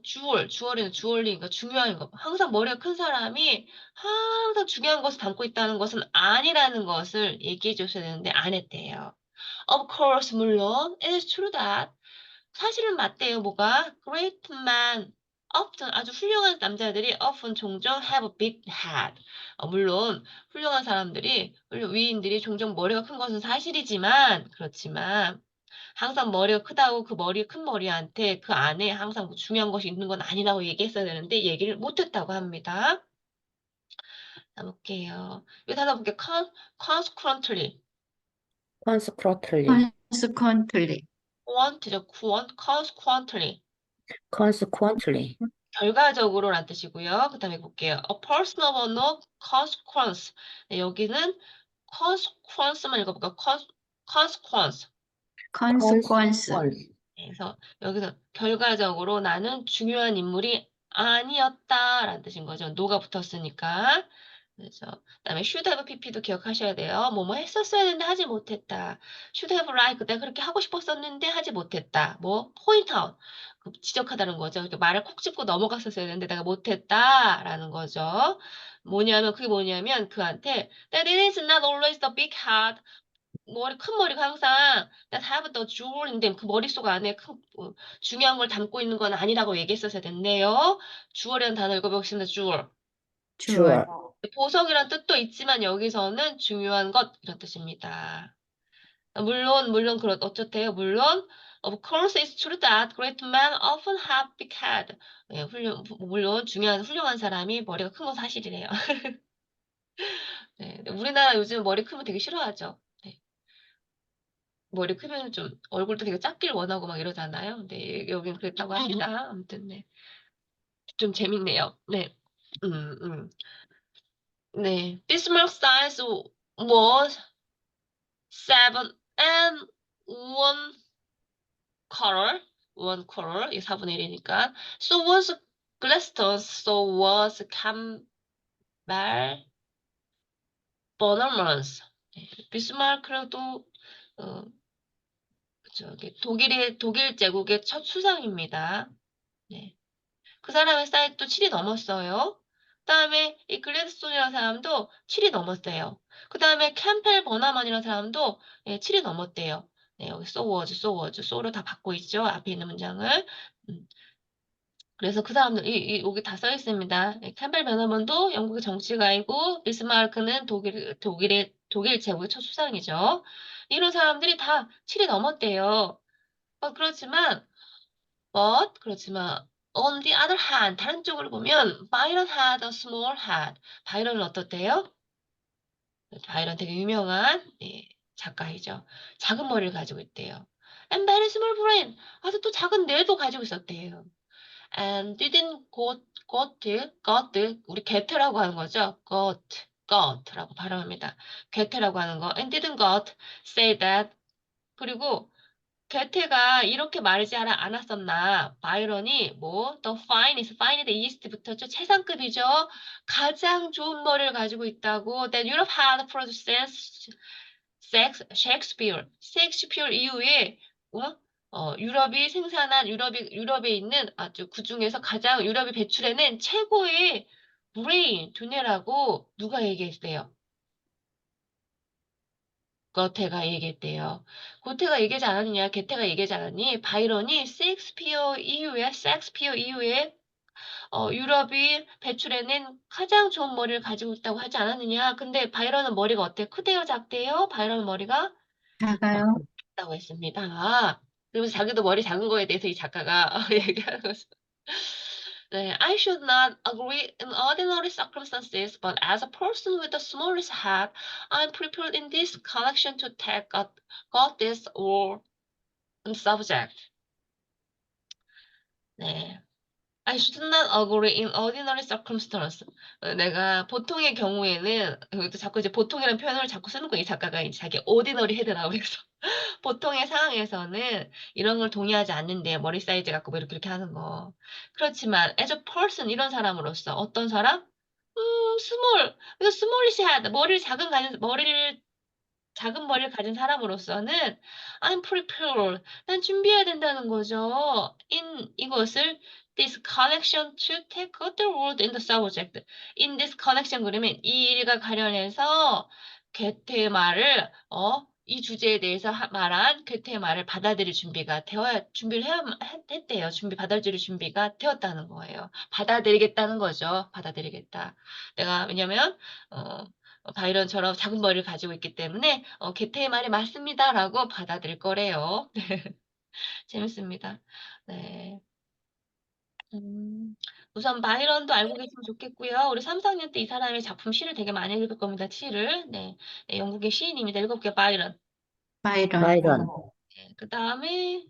주얼이는 주얼리 그러니까 중요한 거. 항상 머리가 큰 사람이 항상 중요한 것을 담고 있다는 것은 아니라는 것을 얘기해 줬어야 되는데 안 했대요. Of course 물론 it is true that 사실은 맞대요. 뭐가? Great man often 아주 훌륭한 남자들이 often 종종 have a big head. 물론 훌륭한 사람들이 위인들이 종종 머리가 큰 것은 사실이지만 그렇지만 항상 머리가 크다고 그 머리 큰 머리한테 그 안에 항상 뭐 중요한 것이 있는 건 아니라고 얘기했어야 되는데 얘기를 못 했다고 합니다. 자 볼게요. 이 단어 볼게요. consequently. consequently, consequently, quant죠. consequently. consequently, 결과적으로란 뜻이고요. 그다음에 볼게요. A person of no consequence. 네, 여기는 consequence만 읽어볼까요? consequence. consequence, consequence, 그래서 여기서 결과적으로 나는 중요한 인물이 아니었다라는 뜻인 거죠. no가 붙었으니까. 그래서 그다음에 should have pp도 기억하셔야 돼요. 뭐뭐 했었어야 했는데 하지 못했다. should have like 내가 그렇게 하고 싶었었는데 하지 못했다. 뭐 point out 지적하다는 거죠. 이렇게 말을 콕 짚고 넘어갔었어야 했는데 내가 못했다라는 거죠. 그게 뭐냐면 그한테 that it is not always the big heart 큰 머리가 항상 that have the jewel인데 그 머릿속 안에 중요한 걸 담고 있는 건 아니라고 얘기했었어야 됐네요. jewel이라는 단어 읽어보겠습니다. jewel. jewel, jewel, 보석이란 뜻도 있지만 여기서는 중요한 것 이런 뜻입니다. 물론 어쩌대요? 물론 of course it's true that great men often have big head. 예, 물론 훌륭한 사람이 머리가 큰 건 사실이래요. 네, 우리나라 요즘 머리 크면 되게 싫어하죠. 네. 머리 크면 좀 얼굴도 되게 작길 원하고 막 이러잖아요. 근데 여긴 그랬다고 합니다. 아무튼 네. 좀 재밌네요. 네. 음, 음. 네. Bismarck size was 7 and 1/4. 이 4분의 1이니까. So was Gladstone, so was Campbell Bannerman's. 네. 비스마르크도 어, 독일 제국의 첫 수상입니다. 네. 그 사람의 사이즈도 7이 넘었어요. 그다음에 이 글래드스톤이라는 사람도 7이 넘었대요. 그다음에 캠펠 버나만이라는 사람도 7이 넘었대요. 네, 여기 so was, so로 다 받고 있죠. 앞에 있는 문장을. 음, 그래서 그 사람들, 여기 다 써 있습니다. 캠벨 베너먼도 영국의 정치가이고, 비스마르크는 독일 제국의 첫 수상이죠. 이런 사람들이 다 7이 넘었대요. 그렇지만, on the other hand, 다른 쪽으로 보면, Byron had a small head. 바이런은 어떻대요? 바이런 되게 유명한 작가이죠. 작은 머리를 가지고 있대요. And very small brain. 아주 또 작은 뇌도 가지고 있었대요. And didn't got, 우리 get라고 하는 거죠. got라고 발음합니다. get라고 하는 거. And didn't got say that. 그리고 게테가 이렇게 말하지 않았었나? 바이런이 the fine인데 east부터죠. 최상급이죠. 가장 좋은 머리를 가지고 있다고. That Europe had produced since Shakespeare. 셰익스피어 이후에 유럽에 있는 아주 그 중에서 가장 유럽이 배출해낸 최고의 브레인 두뇌라고 누가 얘기했어요? 거테가 얘기했대요. 고테가 얘기하지 않았느냐? 게테가 얘기하지 않았니? 바이런이 셰익스피어 이후에 유럽이 배출해낸 가장 좋은 머리를 가지고 있다고 하지 않았느냐? 근데 바이런은 머리가 어때요? 크대요, 작대요? 바이런 머리가 작아요. 작다고 했습니다. 그러면서 자기도 머리 작은 거에 대해서 이 작가가 얘기하는 거죠. 네, I should not agree in ordinary circumstances, but as a person with the smallest head, I'm prepared in this collection to take got this or subject. 네. I should not agree in ordinary circumstances. 내가 보통의 경우에는 여기도 자꾸 이제 보통이라는 표현을 자꾸 쓰는 거 이 작가가 이제 자기 ordinary head라고 그래서 보통의 상황에서는 이런 걸 동의하지 않는데 머리 사이즈 갖고 뭐 이렇게 하는 거. 그렇지만 as a person 이런 사람으로서 어떤 사람? small. 그래서 smallish head 머리를 작은 머리를 가진 사람으로서는 I'm prepared. 난 준비해야 된다는 거죠. 이것을 this connection to take other word in the subject. In this connection 그러면 이 일과 관련해서 괴테의 말을 이 주제에 대해서 말한 괴테의 말을 받아들일 준비를 했대요. 받아들일 준비가 되었다는 거예요. 받아들이겠다는 거죠. 받아들이겠다. 왜냐면 바이런처럼 작은 머리를 가지고 있기 때문에 게테의 말이 맞습니다라고 받아들일 거래요. 재밌습니다. 네. 우선 바이런도 알고 계시면 좋겠고요. 우리 3, 4학년 때 이 사람의 작품 시를 되게 많이 읽을 겁니다. 시를. 네. 네, 영국의 시인입니다. 읽어볼게요. 바이런. 바이런. 바이런. 네, 그다음에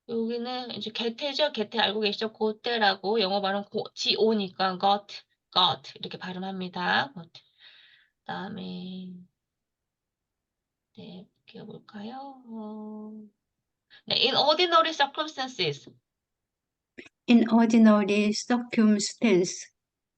여기는 이제 게테죠. 게테 알고 계시죠? 고테라고 영어 발음 G-O니까 got 이렇게 발음합니다. 그다음에 네, 볼까요? 네, in ordinary circumstances. In ordinary circumstance.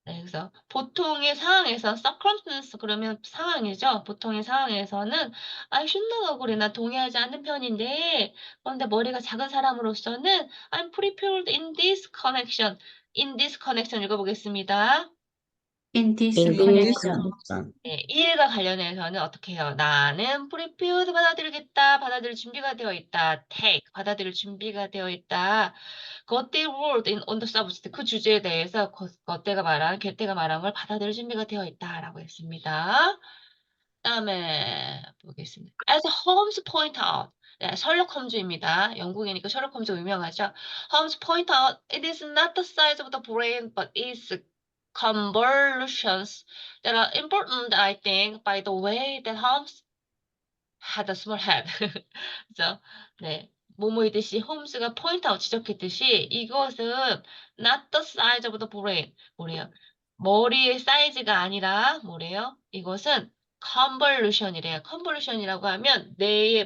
네, 그래서 보통의 상황에서 circumstance 그러면 상황이죠. 보통의 상황에서는 I should not agree. 나 동의하지 않는 편인데 그런데 머리가 작은 사람으로서는 I'm prepared in this connection. in this connection 읽어보겠습니다. In this In this connection. connection. 네, 이 일과 관련해서는 어떻게 해요? 나는 prepared 받아들일 준비가 되어 있다. take 받아들일 준비가 되어 있다. 겉대 word on the subject 그 주제에 대해서 겉대가 말한 걸 받아들일 준비가 되어 있다라고 했습니다. 다음에 보겠습니다. As Holmes point out, 네, 셜록 홈즈입니다. 영국이니까 셜록 홈즈 유명하죠. Holmes point out, it is not the size of the brain, but its convolutions that are important, I think, by the way that Holmes had a small head. 그죠? 네. 뭐뭐이듯이 홈스가 포인트아웃 지적했듯이 이것은 not the size of the brain. 뭐래요? 머리의 사이즈가 아니라 뭐래요? 이것은 convolution이래요. convolution이라고 하면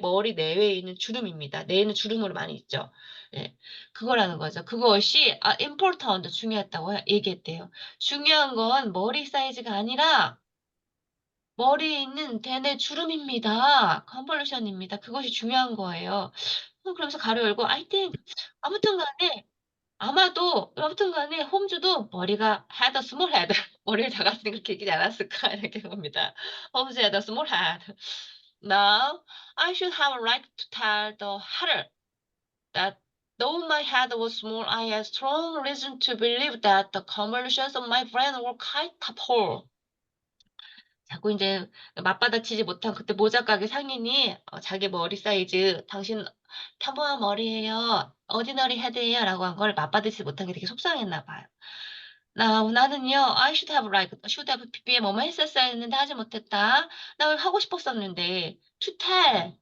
머리 내외에 있는 주름입니다. 뇌에는 주름으로 많이 있죠. 네. 그거라는 거죠. 그것이 important 중요했다고 얘기했대요. 중요한 건 머리 사이즈가 아니라 머리에 있는 대뇌 주름입니다. 컨볼루션입니다. 그것이 중요한 거예요. 그러면서 가로 열고 I think 아무튼 간에 홈즈도 머리가 had a small head 머리가 작았으니까 그렇게 얘기하지 않았을까 이렇게 봅니다. 홈즈 had a small head. Now, I should have a right to tell the hatter that though my head was small, I had strong reason to believe that the convolutions of my brain were quite poor. 자꾸 이제 맞받아치지 못한 그때 모자 가게 상인이 자기 머리 사이즈 "당신 평범한 머리예요. ordinary head예요." 라고 한 걸 맞받아치지 못한 게 되게 속상했나 봐요. 나는요 I should have PP에 뭐뭐 했었어야 했는데 하지 못했다. 나 하고 싶었었는데 to tell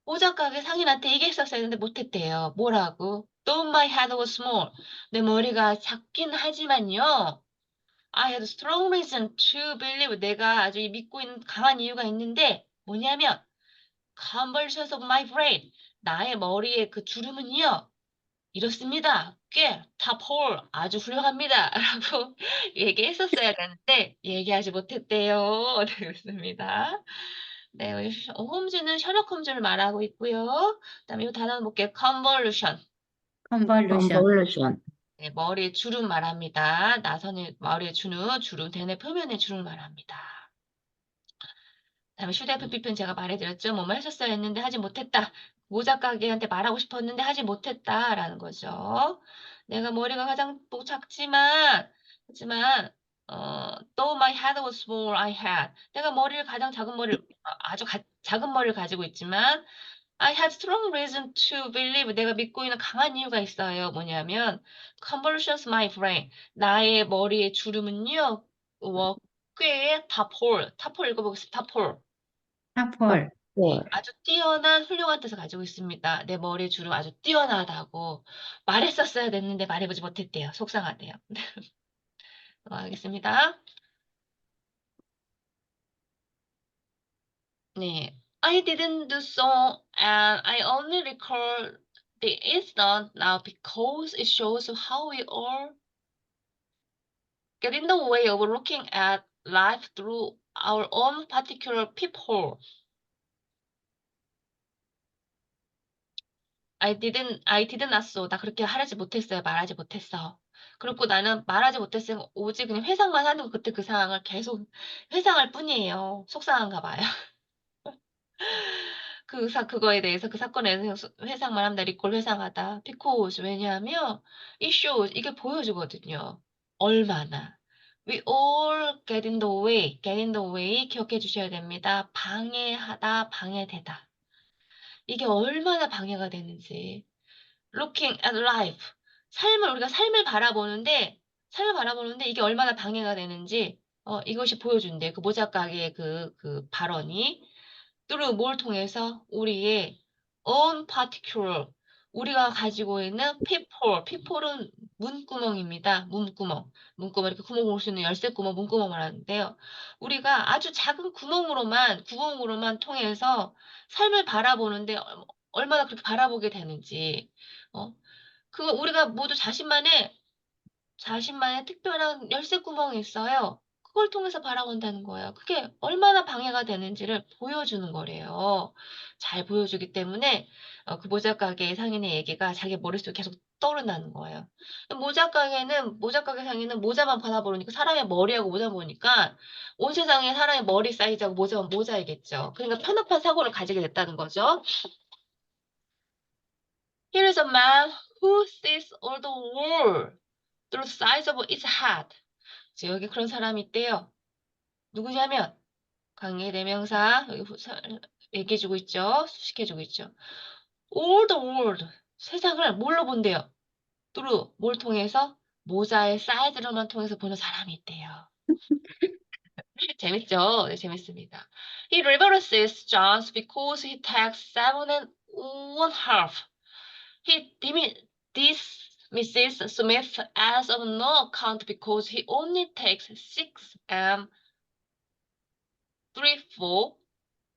모자 가게 상인한테 얘기했었어야 했는데 못했대요. 뭐라고? Though my head was small. 내 머리가 작긴 하지만요. I had strong reason to believe 내가 아주 믿고 있는 강한 이유가 있는데 뭐냐면 convolutions of my brain 나의 머리의 그 주름은요 이렇습니다. 꽤 top hole 아주 훌륭합니다. 라고 얘기했었어야 되는데 얘기하지 못했대요. 네, 그렇습니다. 네, 우리 홈즈는 셜록 홈즈를 말하고 있고요. 그다음에 이 단어 볼게요. convolution. convolution, convolution, 네, 머리의 주름 말합니다. 나선의 머리의 주름, 대뇌 표면의 주름 말합니다. 다음에 휴대폰 비편 제가 말해드렸죠. 뭐뭐 하셨어야 했는데 하지 못했다. 모자 가게한테 말하고 싶었는데 하지 못했다라는 거죠. 내가 머리가 가장 작지만 하지만 though my head was small, I had 내가 머리를 가장 작은 머리를 아주 작은 머리를 가지고 있지만 I had strong reason to believe 내가 믿고 있는 강한 이유가 있어요. 뭐냐면 convolutions my brain 나의 머리의 주름은요. 꽤 타폴 읽어보겠습니다. 타폴 tapol, 네, tapor, 아주 뛰어난 훌륭한 뜻을 가지고 있습니다. 내 머리의 주름 아주 뛰어나다고 말했었어야 됐는데 말해보지 못했대요. 속상하대요. 알겠습니다. 네, I didn't do so, and I only recall the incident now because it shows how we all get in the way of looking at life through our own particular peephole. I did not so. 나 그렇게 하지 못했어요. 말하지 못했어. 그리고 나는 말하지 못했으면 오직 그냥 회상만 하는 그때 그 상황을 계속 회상할 뿐이에요. 속상한가 봐요. 그거에 대해서 그 사건에 대해서 회상만 합니다. 리콜 회상하다. because 왜냐하면 it shows 이게 보여주거든요. 얼마나. We all get in the way. get in the way 기억해 주셔야 됩니다. 방해하다, 방해되다. 이게 얼마나 방해가 되는지. looking at life. 우리가 삶을 바라보는데 이게 얼마나 방해가 되는지, 이것이 보여준대. 그 모자 가게의 그 발언이. through 뭘 통해서? 우리의 own particular. 우리가 가지고 있는 peephole은 문구멍입니다. 문구멍 이렇게 구멍 볼 수 있는 열쇠 구멍, 문구멍 말하는데요. 우리가 아주 작은 구멍으로만 통해서 삶을 바라보는데 얼마나 그렇게 바라보게 되는지. 어, 그거 우리가 모두 자신만의 특별한 열쇠 구멍이 있어요. 그걸 통해서 바라본다는 거예요. 그게 얼마나 방해가 되는지를 보여주는 거래요. 잘 보여주기 때문에 그 모자 가게 상인의 얘기가 자기 머릿속에 계속 떠오른다는 거예요. 모자 가게 상인은 모자만 바라보니까 사람의 머리하고 모자 보니까 온 세상에 사람의 머리 사이즈하고 모자만 모자이겠죠. 그러니까 편협한 사고를 가지게 됐다는 거죠. Here is a man who sees all the world through the size of its head. 여기 그런 사람이 있대요. 누구냐면 관계 대명사 여기 얘기해주고 있죠. 수식해주고 있죠. All the world 세상을 뭘로 본대요? through 뭘 통해서? 모자의 사이즈로만 통해서 보는 사람이 있대요. 재밌죠? 네, 재밌습니다. He reverses John's because he takes 7 1/2. He dismisses Smith as of no account because he only takes 6 and 3/4.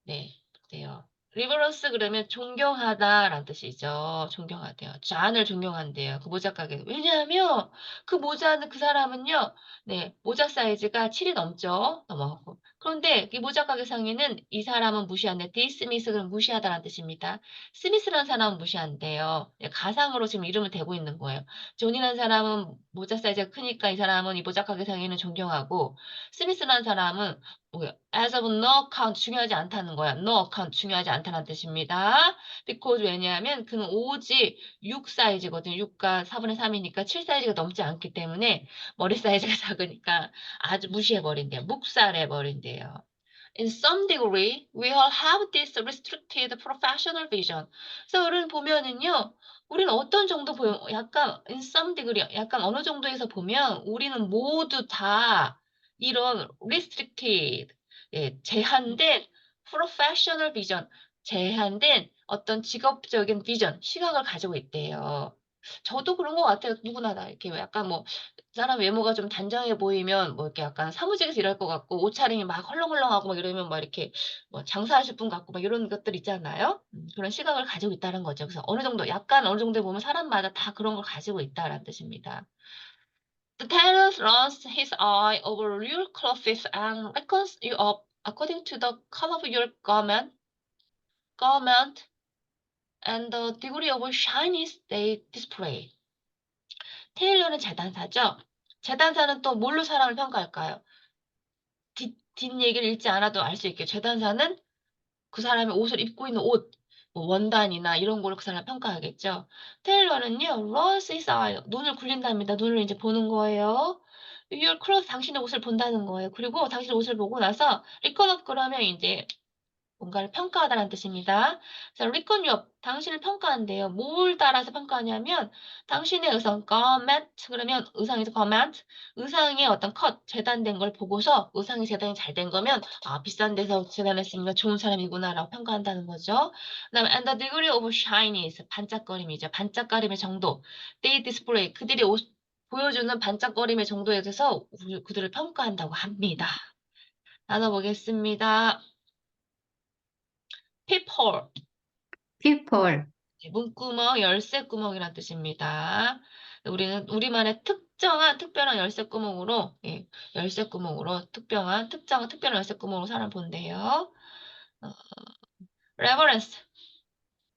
네, 그래요. 리버런스 그러면 존경하다라는 뜻이죠. 존경하대요. 존을 존경한대요. 그 모자 가게. 왜냐하면 그 모자는 그 사람은요. 네, 모자 사이즈가 7이 넘죠. 넘어가고. 그런데 이 모자 가게 상인은 이 사람은 무시한대. 디스미스는 무시하다라는 뜻입니다. 스미스라는 사람은 무시한대요. 네, 가상으로 지금 이름을 대고 있는 거예요. 존이라는 사람은 모자 사이즈가 크니까 이 사람은 이 모자 가게 상인은 존경하고 스미스라는 사람은 뭐야? As of no account 중요하지 않다는 거야. No account 중요하지 않다는 뜻입니다. Because 왜냐하면 그는 오직 6 사이즈거든요. 6과 4분의 3이니까 7 사이즈가 넘지 않기 때문에 머리 사이즈가 작으니까 아주 무시해버린대요. 묵살해버린대요. In some degree, we all have this restricted professional vision. 그래서 우리는 보면은요, 우리는 어떤 정도 보면, 약간 in some degree, 약간 어느 정도에서 보면 우리는 모두 다 이런 restricted, 예, 제한된 professional vision, 제한된 어떤 직업적인 비전, 시각을 가지고 있대요. 저도 그런 것 같아요. 누구나 다 이렇게 약간 뭐 사람 외모가 좀 단정해 보이면 뭐 이렇게 약간 사무직에서 일할 것 같고 옷차림이 막 헐렁헐렁하고 막 이러면 막 이렇게 뭐 장사하실 분 같고 막 이런 것들 있잖아요. 그런 시각을 가지고 있다는 거죠. 그래서 어느 정도 약간 어느 정도에 보면 사람마다 다 그런 걸 가지고 있다라는 뜻입니다. The tailor runs his eye over your clothes and reckons you up according to the color of your garment and the degree of shyness they display. 테일러는 재단사죠. 재단사는 또 뭘로 사람을 평가할까요? 뒷얘기를 읽지 않아도 알 수 있게 재단사는 그 사람이 옷을 입고 있는 옷, 뭐 원단이나 이런 걸로 그 사람을 평가하겠죠. 테일러는요, runs his eye, 눈을 굴린답니다. 눈을 이제 보는 거예요. Your clothes, 당신의 옷을 본다는 거예요. 그리고 당신의 옷을 보고 나서 reckon up 그러면 이제 뭔가를 평가하다라는 뜻입니다. 자, reckon you up, 당신을 평가한대요. 뭘 따라서 평가하냐면 당신의 의상, garment, 그러면 의상에서 garment, 의상의 어떤 컷, 재단된 걸 보고서 의상이 재단이 잘 된 거면 아, 비싼 데서 재단했으니까 좋은 사람이구나라고 평가한다는 거죠. 그다음에 and the degree of shyness, 반짝거림이죠. 반짝거림의 정도. They display, 그들이 보여주는 반짝거림의 정도에 대해서 그들을 평가한다고 합니다. 나눠보겠습니다. peephole, people, 문구멍, 열쇠구멍이란 뜻입니다. 우리는 우리만의 특별한 열쇠구멍으로, 예, 열쇠구멍으로, 특별한 열쇠구멍으로 사람 본대요. reverence,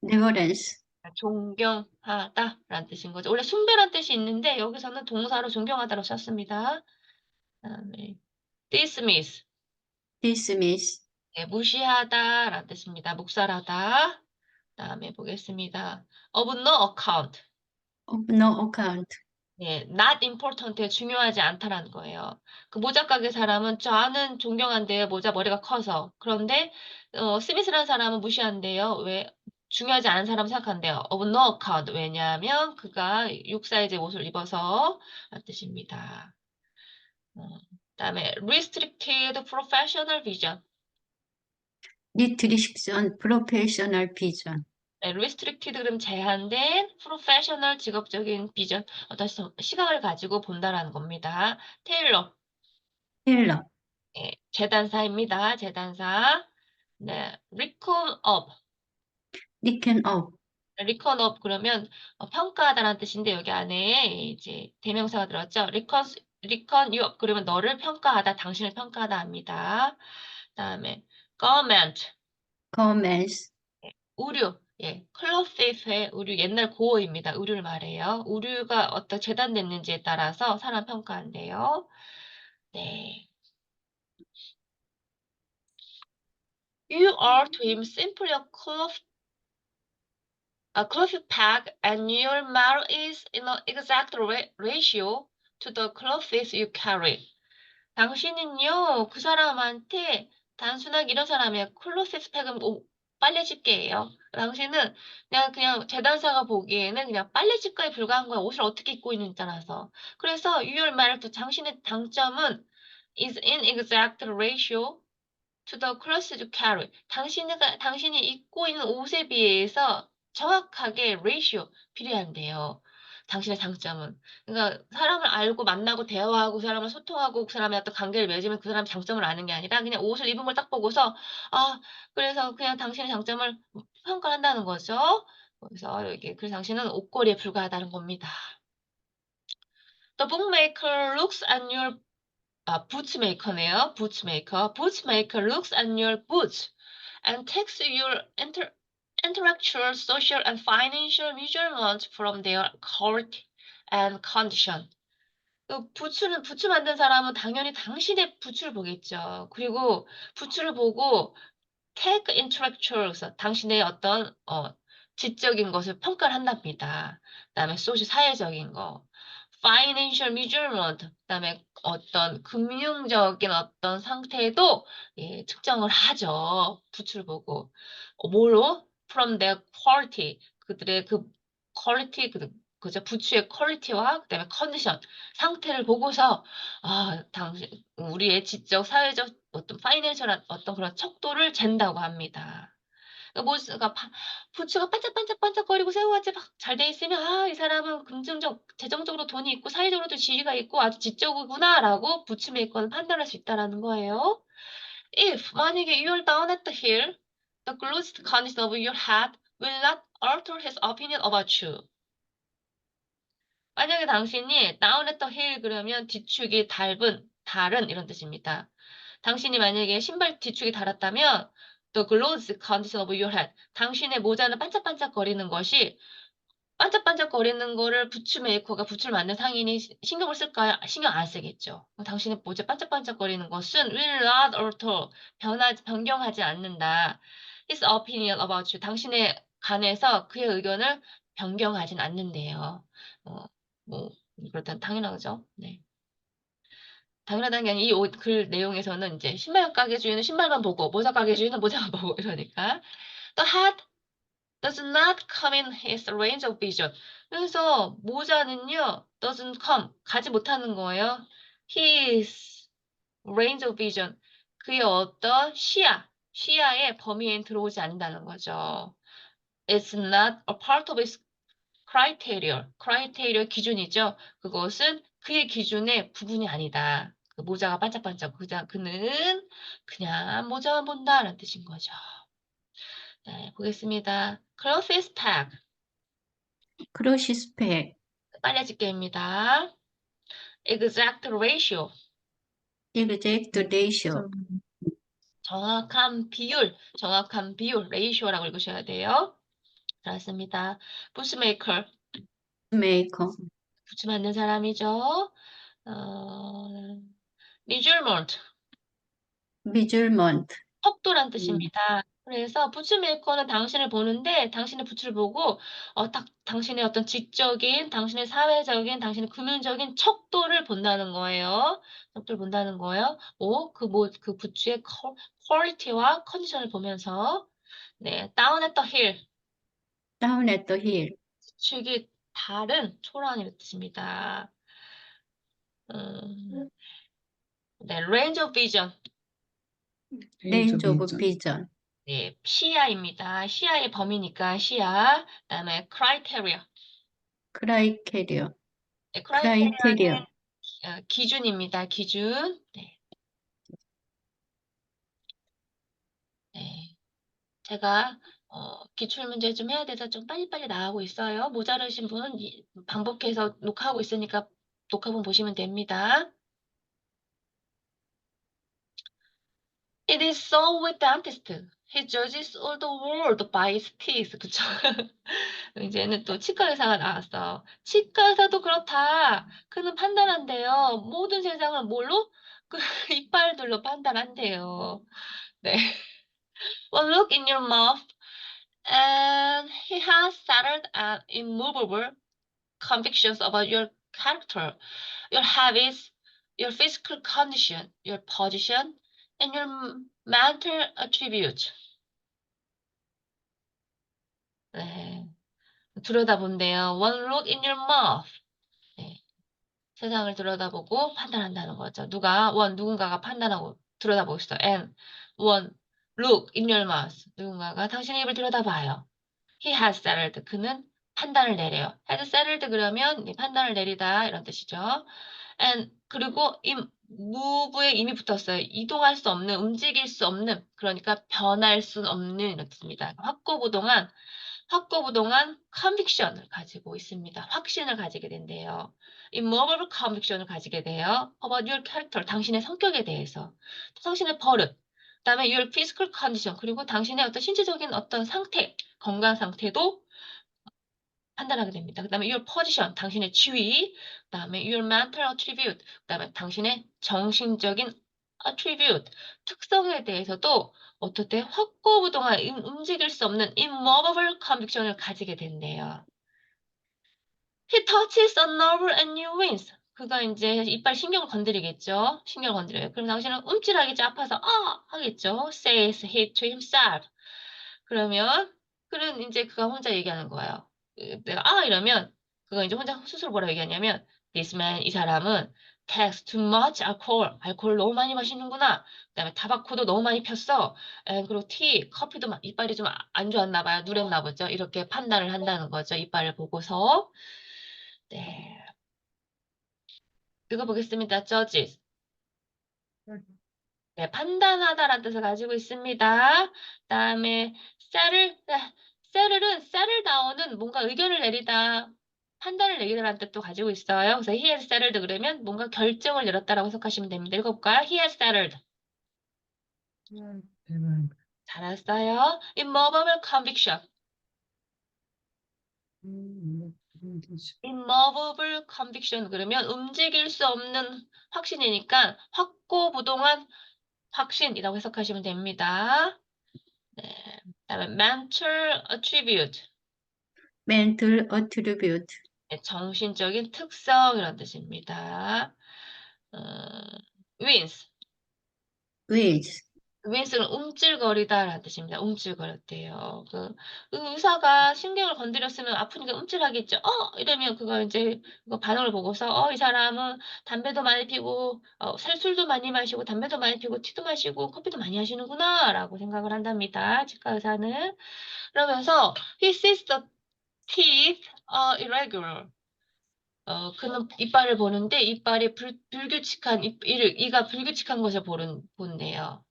reverence, 존경하다라는 뜻인 거죠. 원래 숭배란 뜻이 있는데 여기서는 동사로 존경하다로 썼습니다. 그다음에 dismiss, dismiss, 예, 무시하다라는 뜻입니다. 묵살하다. 그다음에 보겠습니다. of no account. of no account, 예, not important에 중요하지 않다라는 거예요. 그 모자 가게 사람은 저는 존경한대요. 모자 머리가 커서. 그런데 스미스라는 사람은 무시한대요. 왜? 중요하지 않은 사람 생각한대요. of no account. 왜냐하면 그가 6 사이즈의 옷을 입어서 라는 뜻입니다. 그다음에 restricted professional vision. restriction, professional vision, 네, restricted 그럼 제한된 professional 직업적인 비전 어떤 시각을 가지고 본다라는 겁니다. 테일러 tailor, 예, 재단사입니다. 재단사. 네, reckon up. reckon up, reckon up 그러면 평가하다라는 뜻인데 여기 안에 이제 대명사가 들었죠. reckon you up 그러면 너를 평가하다, 당신을 평가하다 합니다. 그다음에 garment comments, 의류. 예, 클럽페이스의 의류 옛날 고어입니다. 의류를 말해요. 의류가 어떤 재단됐는지에 따라서 사람 평가한대요. 네. You are to him simply a cloth peg and your matter is in an exact ratio to the clothes you carry. 당신은요, 그 사람한테 단순하게 이런 사람이에요. 클로세스 팩은 빨래집게예요. 당신은 그냥 재단사가 보기에는 그냥 빨래집가에 불과한 거야. 옷을 어떻게 입고 있는지 따라서. 그래서 your merit, 당신의 당점은 is in exact ratio to the clothes you carry. 당신이 입고 있는 옷에 비해서 정확하게 ratio, 비례한대요. 당신의 장점은. 그러니까 사람을 알고 만나고 대화하고 그 사람을 소통하고 그 사람의 어떤 관계를 맺으면 그 사람의 장점을 아는 게 아니라 그냥 옷을 입은 걸 딱 보고서 아, 그래서 그냥 당신의 장점을 평가를 한다는 거죠. 그래서 당신은 옷걸이에 불과하다는 겁니다. The bookmaker looks at your bootsmaker네요. bootsmaker. bootsmaker looks at your boots and takes your intellectual, social, and financial measurements from their quality and condition. 부츠 만든 사람은 당연히 당신의 부츠를 보겠죠. 그리고 부츠를 보고 take intellectuals, 당신의 어떤 지적인 것을 평가를 한답니다. 그다음에 social, 사회적인 거, financial measurement, 그다음에 어떤 금융적인 어떤 상태도 예, 측정을 하죠. 부츠를 보고 뭐로? From their quality, 그들의 그 퀄리티, 그죠? 부츠의 퀄리티와 그다음에 컨디션, 상태를 보고서 당신 우리의 지적, 사회적 어떤 파이낸셜한 어떤 그런 척도를 잰다고 합니다. 그러니까 부츠가 반짝반짝반짝거리고 새우같이 막 잘 돼 있으면 이 사람은 금전적, 재정적으로 돈이 있고 사회적으로도 지위가 있고 아주 지적이구나라고 부츠 메이커는 판단할 수 있다라는 거예요. If 만약에 you're down at the hill, the closest condition of your head will not alter his opinion about you. 만약에 당신이 down at the hill 그러면 뒤축이 달은 이런 뜻입니다. 당신이 만약에 신발 뒤축이 달았다면 the clothes condition of your head, 당신의 모자는 반짝반짝거리는 것이 반짝반짝거리는 거를 부츠 메이커가 부츠를 만든 상인이 신경을 쓸까요? 신경 안 쓰겠죠. 당신의 모자 반짝반짝거리는 것은 will not alter, 변경하지 않는다. His opinion about you, 당신에 관해서 그의 의견을 변경하진 않는데요. 어, 뭐 그렇다면 당연하죠. 네. 당연하다는 게 아니라 이 옷 글 내용에서는 이제 신발 가게 주인은 신발만 보고 모자 가게 주인은 모자만 보고 이러니까 The hat does not come in his range of vision. 그래서 모자는요 doesn't come, 가지 못하는 거예요. His range of vision, 그의 어떤 시야의 범위에 들어오지 않는다는 거죠. It's not a part of his criteria 기준이죠. 그것은 그의 기준의 부분이 아니다. 그 모자가 반짝반짝 그는 그냥 모자만 본다라는 뜻인 거죠. 네, 보겠습니다. closest tag, 크로시스펙, 빨래집게입니다. exact ratio, exact ratio, 정확한 비율, ratio라고 읽으셔야 돼요. 잘했습니다. bushmaker, 메이커, 부츠 만든 사람이죠. measurement, measurement, 척도란 뜻입니다. 그래서 부츠메이커는 당신을 보는데 당신의 부츠를 보고 딱 당신의 어떤 지적인, 당신의 사회적인, 당신의 금융적인 척도를 본다는 거예요. 척도를 본다는 거예요. 그 부츠의 퀄리티와 컨디션을 보면서 네, down at the hill, down at the hill, 축이 다른 초라한이라는 뜻입니다. 네, range of vision, range of vision, 네, 시야입니다. 시야의 범위니까 시야. 그다음에 criteria, criteria, 네, criteria. 크라이테리아는 기준입니다. 기준. 네. 네. 제가 기출문제 좀 해야 돼서 좀 빨리빨리 나가고 있어요. 모자르신 분은 반복해서 녹화하고 있으니까 녹화본 보시면 됩니다. It is so with dentist. He judges all the world by his teeth. 그쵸? 이제는 또 치과 의사가 나왔어. 치과 의사도 그렇다. 그는 판단한대요. 모든 세상을 뭘로? 그 이빨들로 판단한대요. 네. One look in your mouth, and he has settled and immovable convictions about your character, your habits, your physical condition, your position, and your mental attributes. 네. 들여다본대요. One look in your mouth. 네. 세상을 들여다보고 판단한다는 거죠. 누군가가 판단하고 들여다보고 있어. And one look in your mouth. 누군가가 당신의 입을 들여다봐요. He has settled. 그는 판단을 내려요. has settled 그러면 판단을 내리다 이런 뜻이죠. And 그리고 move에 이미 붙었어요. 이동할 수 없는, 움직일 수 없는, 그러니까 변할 수 없는 이런 뜻입니다. 확고부동한 conviction을 가지고 있습니다. 확신을 가지게 된대요. immovable conviction을 가지게 돼요. about your character, 당신의 성격에 대해서. 당신의 버릇, 그다음에 your physical condition, 그리고 당신의 어떤 신체적인 어떤 상태, 건강 상태도 판단하게 됩니다. 그다음에 your position, 당신의 지위, 그다음에 your mental attribute, 그다음에 당신의 정신적인 attribute, 특성에 대해서도 어떻게 확고부동한 움직일 수 없는 immovable conviction을 가지게 된대요. He touches a nerve and you wins. 그가 이제 이빨 신경을 건드리겠죠. 신경을 건드려요. 그럼 당신은 움찔하겠죠. 아파서 하겠죠. Says he to himself. 그러면 그는 이제 그가 혼자 얘기하는 거예요. 내가 이러면 그가 이제 혼자 스스로 뭐라고 얘기하냐면 This man, 이 사람은 takes too much alcohol. 알코올 너무 많이 마시는구나. 그다음에 타바코도 너무 많이 폈어. 그리고 커피도 이빨이 좀 안 좋았나 봐요. 누랬나 보죠. 이렇게 판단을 한다는 거죠. 이빨을 보고서. 네. 읽어보겠습니다. judges. 네, 판단하다라는 뜻을 가지고 있습니다. 그다음에 settled, 뭔가 의견을 내리다, 판단을 내리다라는 뜻도 가지고 있어요. 그래서 he has settled 그러면 뭔가 결정을 내렸다라고 해석하시면 됩니다. 읽어볼까요? He has settled. 잘했어요. immovable conviction. immovable conviction 그러면 움직일 수 없는 확신이니까 확고부동한 확신이라고 해석하시면 됩니다. 네. 그다음에 mental attribute, mental attribute, 네, 정신적인 특성 이런 뜻입니다. wins, wins, wins는 움찔거리다라는 뜻입니다. 움찔거렸대요. 그 의사가 신경을 건드렸으면 아프니까 움찔하겠죠. 이러면 그거 이제 그 반응을 보고서 이 사람은 담배도 많이 피고 술도 많이 마시고 담배도 많이 피고 티도 마시고 커피도 많이 하시는구나라고 생각을 한답니다. 치과 의사는. 그러면서 he sees the teeth are irregular. 그는 이빨을 보는데 이빨이 불규칙한 이가 불규칙한 것을 본대요.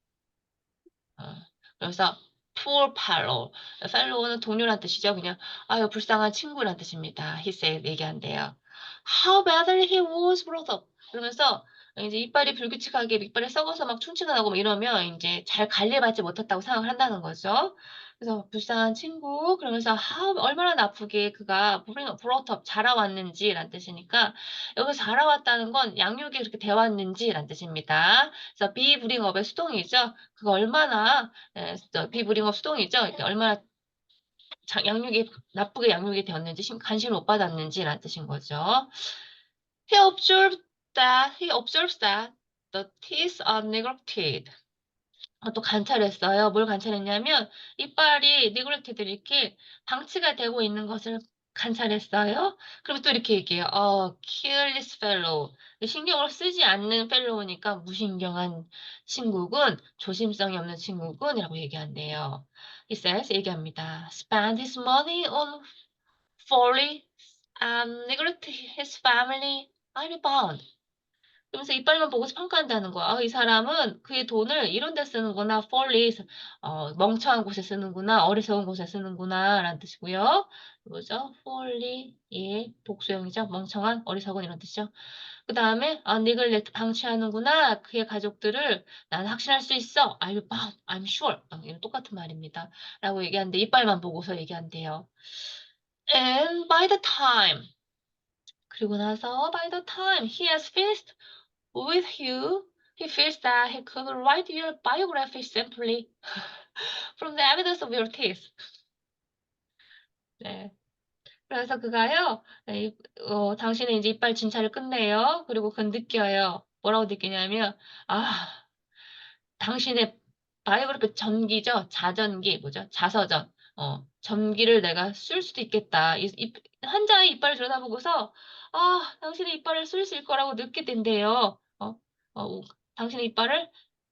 그래서 poor fellow, fellow는 동료란 뜻이죠. 그냥 아유 불쌍한 친구란 뜻입니다. he said 얘기한대요. How badly he was brought up. 그러면서 이제 이빨이 불규칙하게 이빨이 썩어서 막 충치가 나고 막 이러면 이제 잘 관리받지 못했다고 생각을 한다는 거죠. 그래서 불쌍한 친구 그러면서 얼마나 나쁘게 그가 brought up 자라왔는지란 뜻이니까 여기서 자라왔다는 건 양육이 그렇게 되었는지란 뜻입니다. 그래서 be bring up의 수동이죠. 그가 얼마나 비브링업 수동이죠. 이게 얼마나 나쁘게 양육이 되었는지 관심을 못 받았는지라는 뜻인 거죠. He observes that the teeth are neglected. 또 관찰했어요. 뭘 관찰했냐면 이빨이 neglected 이렇게 방치가 되고 있는 것을 관찰했어요. 그럼 또 이렇게 얘기해요. careless fellow. 신경을 쓰지 않는 fellow니까 무신경한 친구군, 조심성이 없는 친구군이라고 얘기한대요. He says, 얘기합니다. Spend his money on folly and neglect his family. I'll be bound. 그러면서 이빨만 보고서 평가한다는 거야. 이 사람은 그의 돈을 이런 데 쓰는구나. folly, 멍청한 곳에 쓰는구나. 어리석은 곳에 쓰는구나. 라는 뜻이고요. 뭐죠? folly, 예, 복수형이죠. 멍청한, 어리석은 이런 뜻이죠. 그 다음에 neglect, 방치하는구나. 그의 가족들을 나는 확신할 수 있어. I'm bound, I'm sure. 이런 똑같은 말입니다. 라고 얘기하는데 이빨만 보고서 얘기한대요. And by the time, 그리고 나서 by the time he has finished with you, he feels that he could write your biography simply from the evidence of your teeth. 네. 그래서 그가요, 당신의 이제 이빨 진찰을 끝내요. 그리고 그건 느껴요. 뭐라고 느끼냐면, 당신의 바이오그래피 전기죠. 자전기, 뭐죠? 자서전. 전기를 내가 쓸 수도 있겠다. 환자의 이빨을 들여다보고서, 당신의 이빨을 쓸 수 있을 거라고 느끼게 된대요. 당신의 이빨을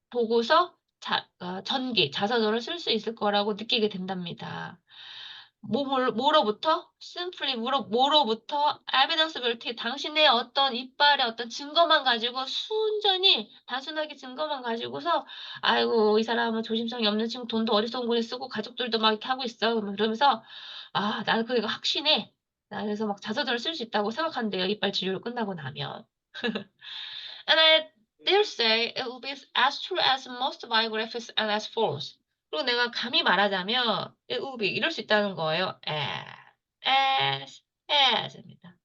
보고서 자서전을 쓸 수 있을 거라고 느끼게 된답니다. 뭐로부터? simply 뭐로부터? evidence ability, 당신의 어떤 이빨의 어떤 증거만 가지고 순전히 단순하게 증거만 가지고서 아이고 이 사람은 조심성이 없는 친구 돈도 어리석은 곳에 쓰고 가족들도 막 이렇게 하고 있어. 그러면서 나는 그거 확신해. 나 그래서 막 자서전을 쓸 수 있다고 생각한대요. 이빨 치료를 끝나고 나면. And I dare say it will be as true as most biographies and as false. 그리고 내가 감히 말하자면 it will be 이럴 수 있다는 거예요. As as입니다.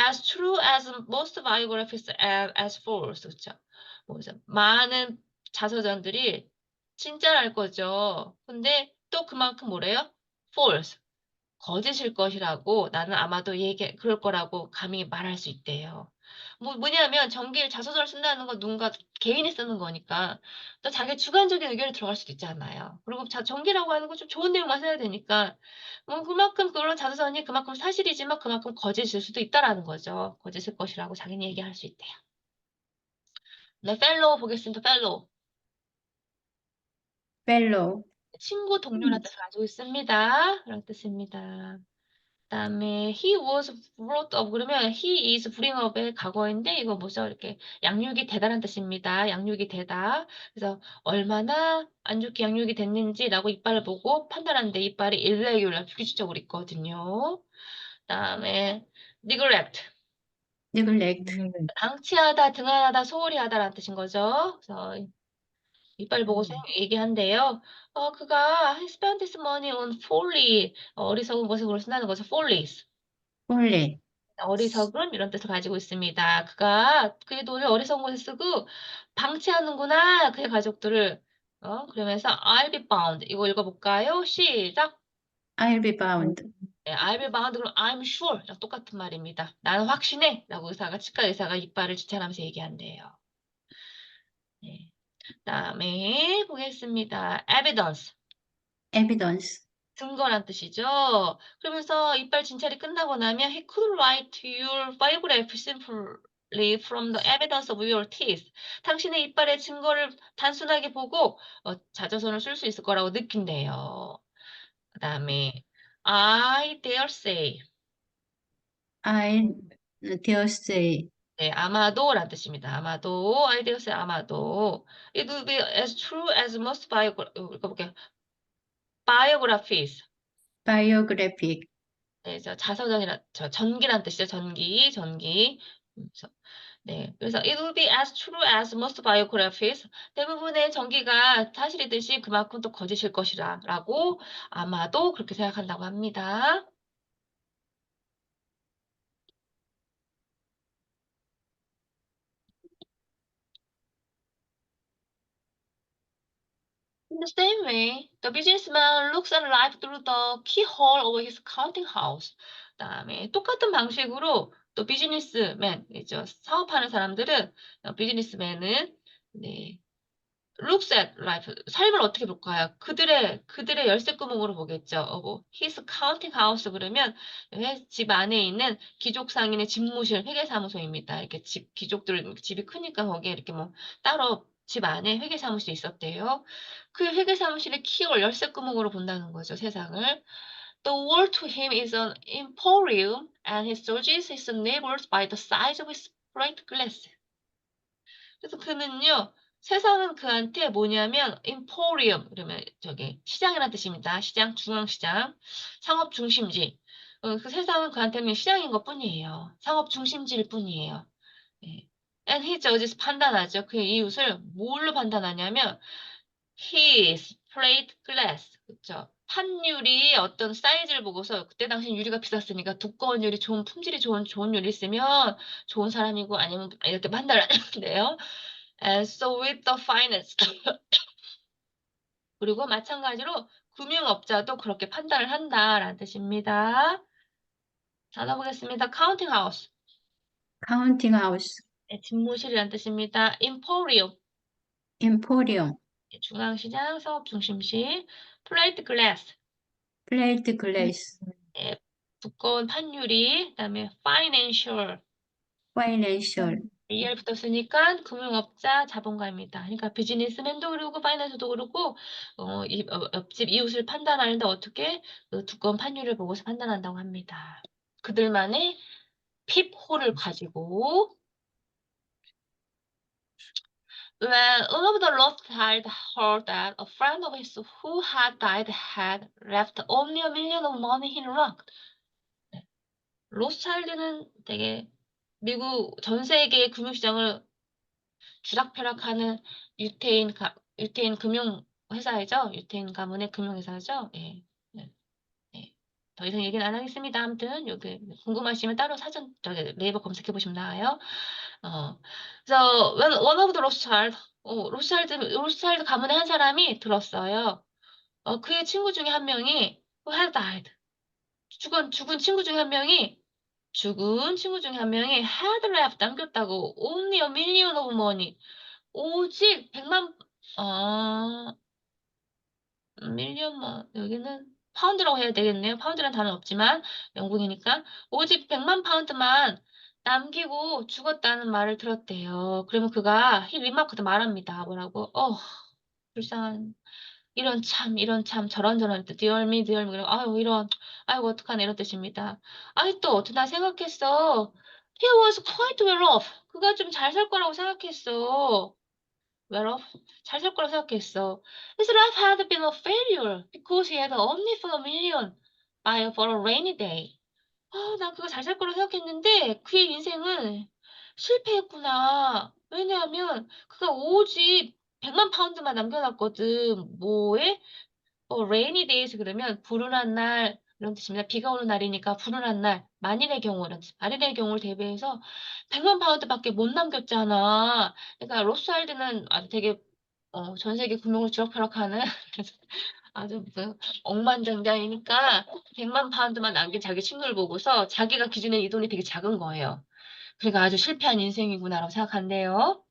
as true as most biographies as false. 그쵸? 뭐죠? 많은 자서전들이 진짜랄 거죠. 근데 또 그만큼 뭐래요? false. 거짓일 것이라고 나는 아마도 그럴 거라고 감히 말할 수 있대요. 뭐냐면 자서전을 쓴다는 건 누군가 개인이 쓰는 거니까 또 자기 주관적인 의견이 들어갈 수도 있잖아요. 그리고 전기라고 하는 건 좀 좋은 내용만 써야 되니까 그만큼 그런 자서전이 그만큼 사실이지만 그만큼 거짓일 수도 있다라는 거죠. 거짓일 것이라고 자기는 얘기할 수 있대요. 네, fellow 보겠습니다. fellow. fellow, 친구, 동료라는 뜻을 가지고 있습니다. 그런 뜻입니다. 그다음에 he was brought up 그러면 he is bring up의 과거인데 이거 뭐죠? 이렇게 양육이 되다라는 뜻입니다. 양육이 되다. 그래서 얼마나 안 좋게 양육이 됐는지라고 이빨을 보고 판단하는데 이빨이 irregular 불규칙적으로 있거든요. 그다음에 neglect neglect, 방치하다, 등한하다, 소홀히 하다라는 뜻인 거죠. 그래서 이빨 보고 얘기한대요. 그가 he spent his money on folly 어리석은 것에 그걸 쓴다는 거죠. follies. folly, 어리석음 이런 뜻을 가지고 있습니다. 그가 그의 돈을 어리석은 곳에 쓰고 방치하는구나 그의 가족들을 그러면서 I'll be bound 이거 읽어볼까요? 시작. I'll be bound, 네, I'll be bound 그럼 I'm sure 랑 똑같은 말입니다. 나는 확신해 라고 치과 의사가 이빨을 지찬하면서 얘기한대요. 네. 그다음에 보겠습니다. evidence evidence, 증거란 뜻이죠. 그러면서 이빨 진찰이 끝나고 나면 he could write your biography simply from the evidence of your teeth. 당신의 이빨의 증거를 단순하게 보고 자서전을 쓸 수 있을 거라고 느낀대요. 그다음에 I dare say. I dare say, 네, 아마도란 뜻입니다. 아마도 I dare say 아마도 it will be as true as most 읽어볼게요. biographies. biographic, 네, 전기란 뜻이죠. 전기. 그래서, 네, 그래서 it will be as true as most biographies. 대부분의 전기가 사실이듯이 그만큼 또 거짓일 것이라라고 아마도 그렇게 생각한다고 합니다. In the same way, the businessman looks at life through the keyhole of his counting house. 그다음에 똑같은 방식으로 또 비즈니스맨이죠. 사업하는 사람들은 비즈니스맨은 네, looks at life 삶을 어떻게 볼까요? 그들의 열쇠 구멍으로 보겠죠. his counting house 그러면 집 안에 있는 귀족 상인의 집무실 회계사무소입니다. 이렇게 귀족들 집이 크니까 거기에 이렇게 뭐 따로 집 안에 회계사무실이 있었대요. 그 회계사무실의 키를 열쇠 구멍으로 본다는 거죠, 세상을. The world to him is an emporium, and he judges his neighbors by the size of his plate glass. 그래서 그는요, 세상은 그한테 뭐냐면 emporium 그러면 저기 시장이라는 뜻입니다. 시장, 중앙시장, 상업 중심지. 그 세상은 그한테는 시장인 것뿐이에요. 상업 중심지일 뿐이에요. 예. And he judges 판단하죠. 그의 이웃을 뭘로 판단하냐면 his plate glass. 그렇죠? 판유리 어떤 사이즈를 보고서 그때 당시 유리가 비쌌으니까 두꺼운 유리, 품질이 좋은 유리 있으면 좋은 사람이고 아니면 이렇게 판단을 하는데요. And so with the finance. 그리고 마찬가지로 금융업자도 그렇게 판단을 한다라는 뜻입니다. 찾아보겠습니다. counting house. counting house, 네, 집무실이라는 뜻입니다. emporium. emporium, 네, 중앙시장, 사업중심실. plate glass. plate glass, 네, 두꺼운 판유리. 그다음에 financial. financial, ER 붙었으니까 금융업자, 자본가입니다. 그러니까 비즈니스맨도 그러고 파이낸서도 그러고 옆집 이웃을 판단하는데 어떻게 그 두꺼운 판유를 보고서 판단한다고 합니다. 그들만의 핍홀을 가지고 When one of the Rothschild heard that a friend of his who had died had left only $1 million of money in Iraq. 로스차일드는 되게 미국 전 세계 금융시장을 주락펴락하는 유태인 금융 회사이죠. 유태인 가문의 금융 회사죠. 예. 네. 네. 더 이상 얘기는 안 하겠습니다. 아무튼 여기 궁금하시면 따로 사전 저기 네이버 검색해 보시면 나와요. 그래서 when one of the Rothschild, 로스차일드 가문의 한 사람이 들었어요. 그의 친구 중에 한 명이 who had died. 죽은 친구 중에 한 명이 had left 남겼다고 only a million of money. 오직 100만 밀리언만 여기는 파운드라고 해야 되겠네요. 파운드라는 단어는 없지만 영국이니까 오직 100만 파운드만 남기고 죽었다는 말을 들었대요. 그러면 그가 he remarked 말합니다. 뭐라고? 불쌍한 이런 참 저런 뜻 dear me 그리고 아이고 어떡하나 이런 뜻입니다. 아이 또 어떻게 나 생각했어. He was quite well off. 그가 좀 잘 살 거라고 생각했어. well off? 잘 살 거라고 생각했어. His life had been a failure because he had only for a million for a rainy day. 난 그거 잘 살 거라고 생각했는데 그의 인생은 실패했구나. 왜냐하면 그가 오직 100만 파운드만 남겨놨거든. 뭐에? rainy days 그러면 불운한 날 이런 뜻입니다. 비가 오는 날이니까 불운한 날, 만일의 경우 이런 뜻. 만일의 경우를 대비해서 100만 파운드밖에 못 남겼잖아. 그러니까 로스차일드는 아주 되게 전 세계 금융을 쥐락펴락하는 아주 억만장자이니까 100만 파운드만 남긴 자기 친구를 보고서 자기가 기준에 이 돈이 되게 작은 거예요. 그러니까 아주 실패한 인생이구나라고 생각한대요.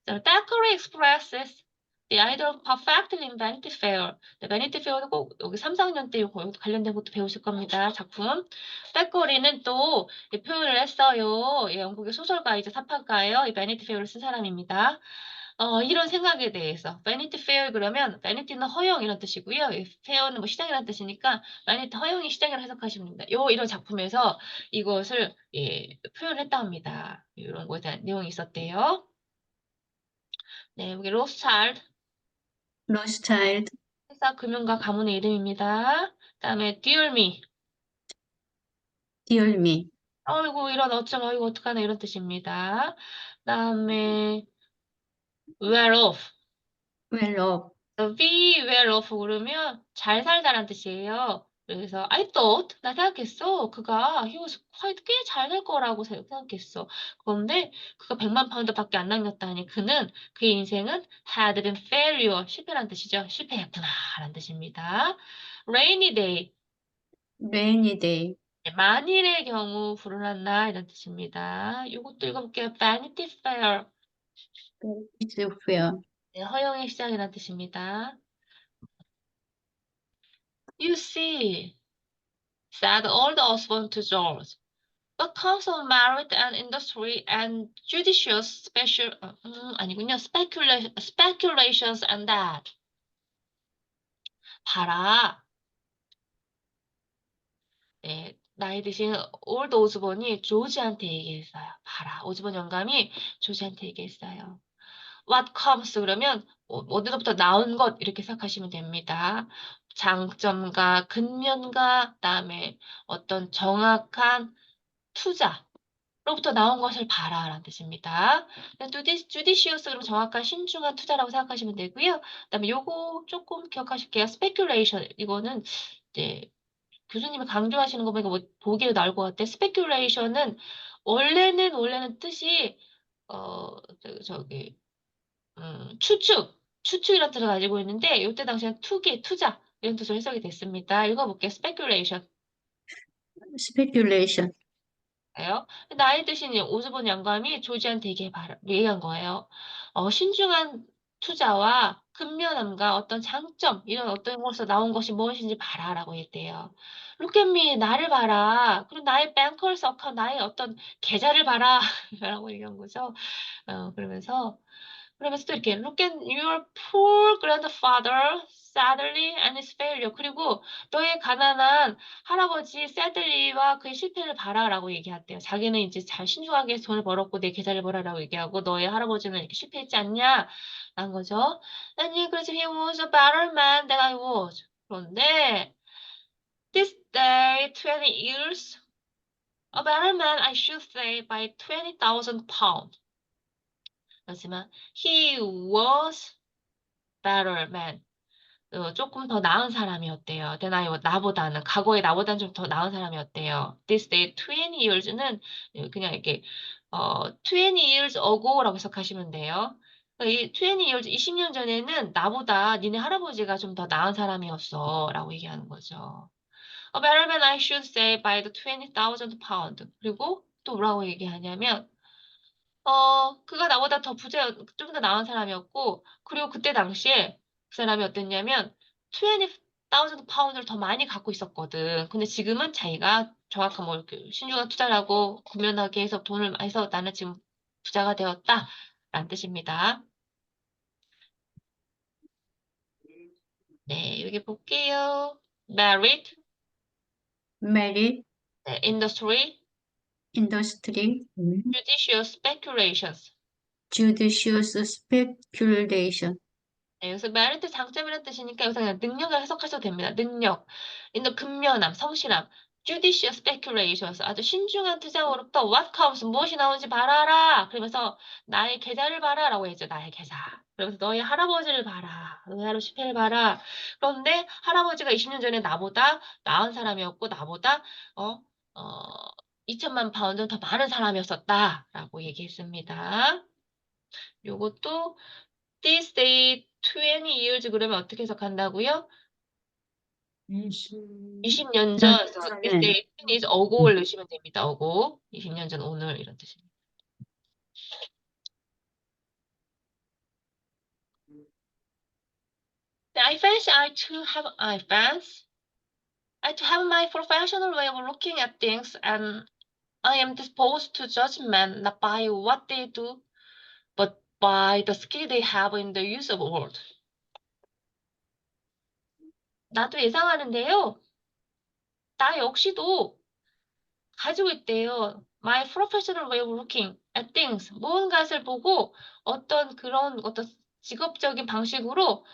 Thackeray expresses the idea of perfectly in Vanity Fair. 네, Vanity Fair도 꼭 여기 3, 4학년 때 이거 관련된 것도 배우실 겁니다. 작품. Thackeray는 또 이 표현을 했어요. 영국의 소설가이자 사파가예요. 이 Vanity Fair를 쓴 사람입니다. 이런 생각에 대해서 Vanity Fair 그러면 Vanity는 허영 이런 뜻이고요. Fair는 뭐 시장이라는 뜻이니까 Vanity 허영이 시장이라고 해석하시면 됩니다. 이런 작품에서 이것을 표현했다 합니다. 이런 거에 대한 내용이 있었대요. 네, 여기 로스차일드 로스차일드, 회사 금융가 가문의 이름입니다. 그다음에 Dear Me. 디얼미, 아이고 이런 어쩜 아이고 어떡하나 이런 뜻입니다. 그다음에 well off. 웰업, be well off 그러면 잘 살다란 뜻이에요. 그래서 I thought 나 생각했어. 그가 he was quite 꽤 잘 살 거라고 생각했어. 그런데 그가 100만 파운드밖에 안 남겼다니 그는 그의 인생은 had been failure 실패란 뜻이죠. 실패했구나라는 뜻입니다. rainy day 레이니데이, 네, 만일의 경우 불운한 날 이런 뜻입니다. 이것도 읽어볼게요. Vanity Fair 이즈페어, 네, 허영의 시작이라는 뜻입니다. You see, said old husband to George. The council merit and industry and judicious 아니군요. speculations and that. 봐라. 네, 나이 드신 올드 오즈본이 조지한테 얘기했어요. 봐라. 오즈본 영감이 조지한테 얘기했어요. What comes 그러면 어디서부터 나온 것 이렇게 생각하시면 됩니다. 장점과 근면과 그다음에 어떤 정확한 투자로부터 나온 것을 봐라라는 뜻입니다. judicious 그러면 정확한 신중한 투자라고 생각하시면 되고요. 그다음에 요거 조금 기억하실게요. speculation 이거는 이제 교수님이 강조하시는 거 보니까 뭐 보기에 나올 것 같아. speculation은 원래는 뜻이 저기 추측이라는 뜻을 가지고 있는데 이때 당시엔 투자 이런 뜻으로 해석이 됐습니다. 읽어볼게요. speculation. 스페큘레이션, 예요. 나이 드신 오즈본 영감이 조지한테 얘기한 거예요. 신중한 투자와 근면함과 어떤 장점, 이런 어떤 것에서 나온 것이 무엇인지 봐라라고 했대요. Look at me, 나를 봐라. 그리고 나의 뱅커스 어카운트, 나의 어떤 계좌를 봐라. 라고 얘기한 거죠. 그러면서 또 이렇게 look at your poor grandfather, sadly, and his failure. 그리고 너의 가난한 할아버지 새들리와 그의 실패를 봐라라고 얘기했대요. 자기는 이제 잘 신중하게 돈을 벌었고 내 계좌를 벌어라고 얘기하고 너의 할아버지는 이렇게 실패했지 않냐? 라는 거죠. 아니, 그래서 he was a better man than I was. 그런데 this day, 20 years, a better man, I should say, by 20,000 pounds. 그렇지만 he was better man. 조금 더 나은 사람이었대요. 나보다는 과거의 나보다는 좀 더 나은 사람이었대요. This day 20 years는 그냥 이렇게 20 years ago라고 해석하시면 돼요. 그러니까 이 20 years 20년 전에는 나보다 니네 할아버지가 좀 더 나은 사람이었어라고 얘기하는 거죠. Better than I should say by the 20,000 pound. 그리고 또 뭐라고 얘기하냐면 그가 나보다 더 좀 더 나은 사람이었고, 그리고 그때 당시에 그 사람이 어땠냐면, 20,000 파운드를 더 많이 갖고 있었거든. 근데 지금은 자기가 정확한 뭐, 이렇게 신중한 투자를 하고, 구면하게 해서 돈을 해서 나는 지금 부자가 되었다. 라는 뜻입니다. 네, 여기 볼게요. Merit, merit, 네, industry, industry, judicious speculations. judicious speculation, 네, 여기서 메리트 장점이라는 뜻이니까 여기서 그냥 능력을 해석하셔도 됩니다. 능력, 근면함, 성실함, judicious speculations, 아주 신중한 투자로부터 what comes, 무엇이 나오는지 봐라라. 그러면서 나의 계좌를 봐라라고 했죠. 나의 계좌. 그러면서 너의 할아버지를 봐라. 너의 할아버지를 봐라. 그런데 할아버지가 20년 전에 나보다 나은 사람이었고 나보다 어, 어, 2천만 파운드 더 많은 사람이었었다라고 얘기했습니다. 요것도 This day 20 years 그러면 어떻게 해석한다고요? 20년 전, 그래서 this 전에, day 20 years ago를 넣으시면 됩니다. ago. 20년 전 오늘 이런 뜻입니다. I fancy I too have my professional way of looking at things and I am disposed to judgment not by what they do, but by the skill they have in the use of words. 나도 예상하는데요. 나 역시도 가지고 있대요. My professional way of looking at things. 무언가를 보고 어떤 직업적인 방식으로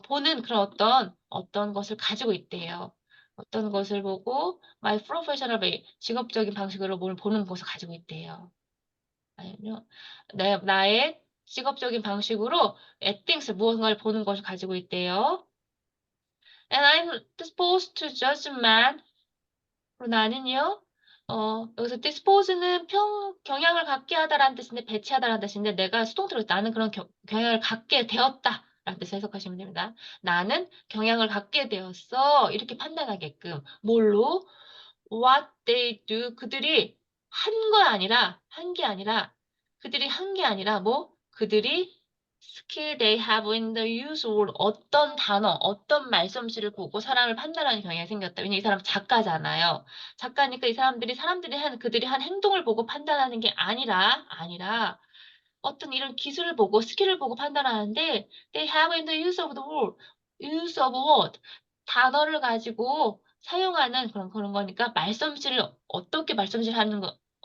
보는 그런 어떤 것을 가지고 있대요. 어떤 것을 보고 my professional way, 직업적인 방식으로 뭘 보는 것을 가지고 있대요. 아니면 나의 직업적인 방식으로 at things, 무언가를 보는 것을 가지고 있대요. And I'm disposed to judge man. 나는요, 여기서 dispose는 경향을 갖게 하다라는 뜻인데, 배치하다라는 뜻인데, 내가 수동태로 나는 그런 경향을 갖게 되었다. 라는 뜻을 해석하시면 됩니다. 나는 경향을 갖게 되었어. 이렇게 판단하게끔. 뭘로? What they do. 그들이 한 게 아니라, 그들이 한 게 아니라, 그들이 skill they have in the use of 어떤 단어, 어떤 말솜씨를 보고 사람을 판단하는 경향이 생겼다. 왜냐면 이 사람 작가잖아요. 작가니까 이 그들이 한 행동을 보고 판단하는 게 아니라, 어떤 이런 기술을 보고, 스킬을 보고 판단하는데, they have in the use of the word, use of word, 단어를 가지고 사용하는 그런 거니까,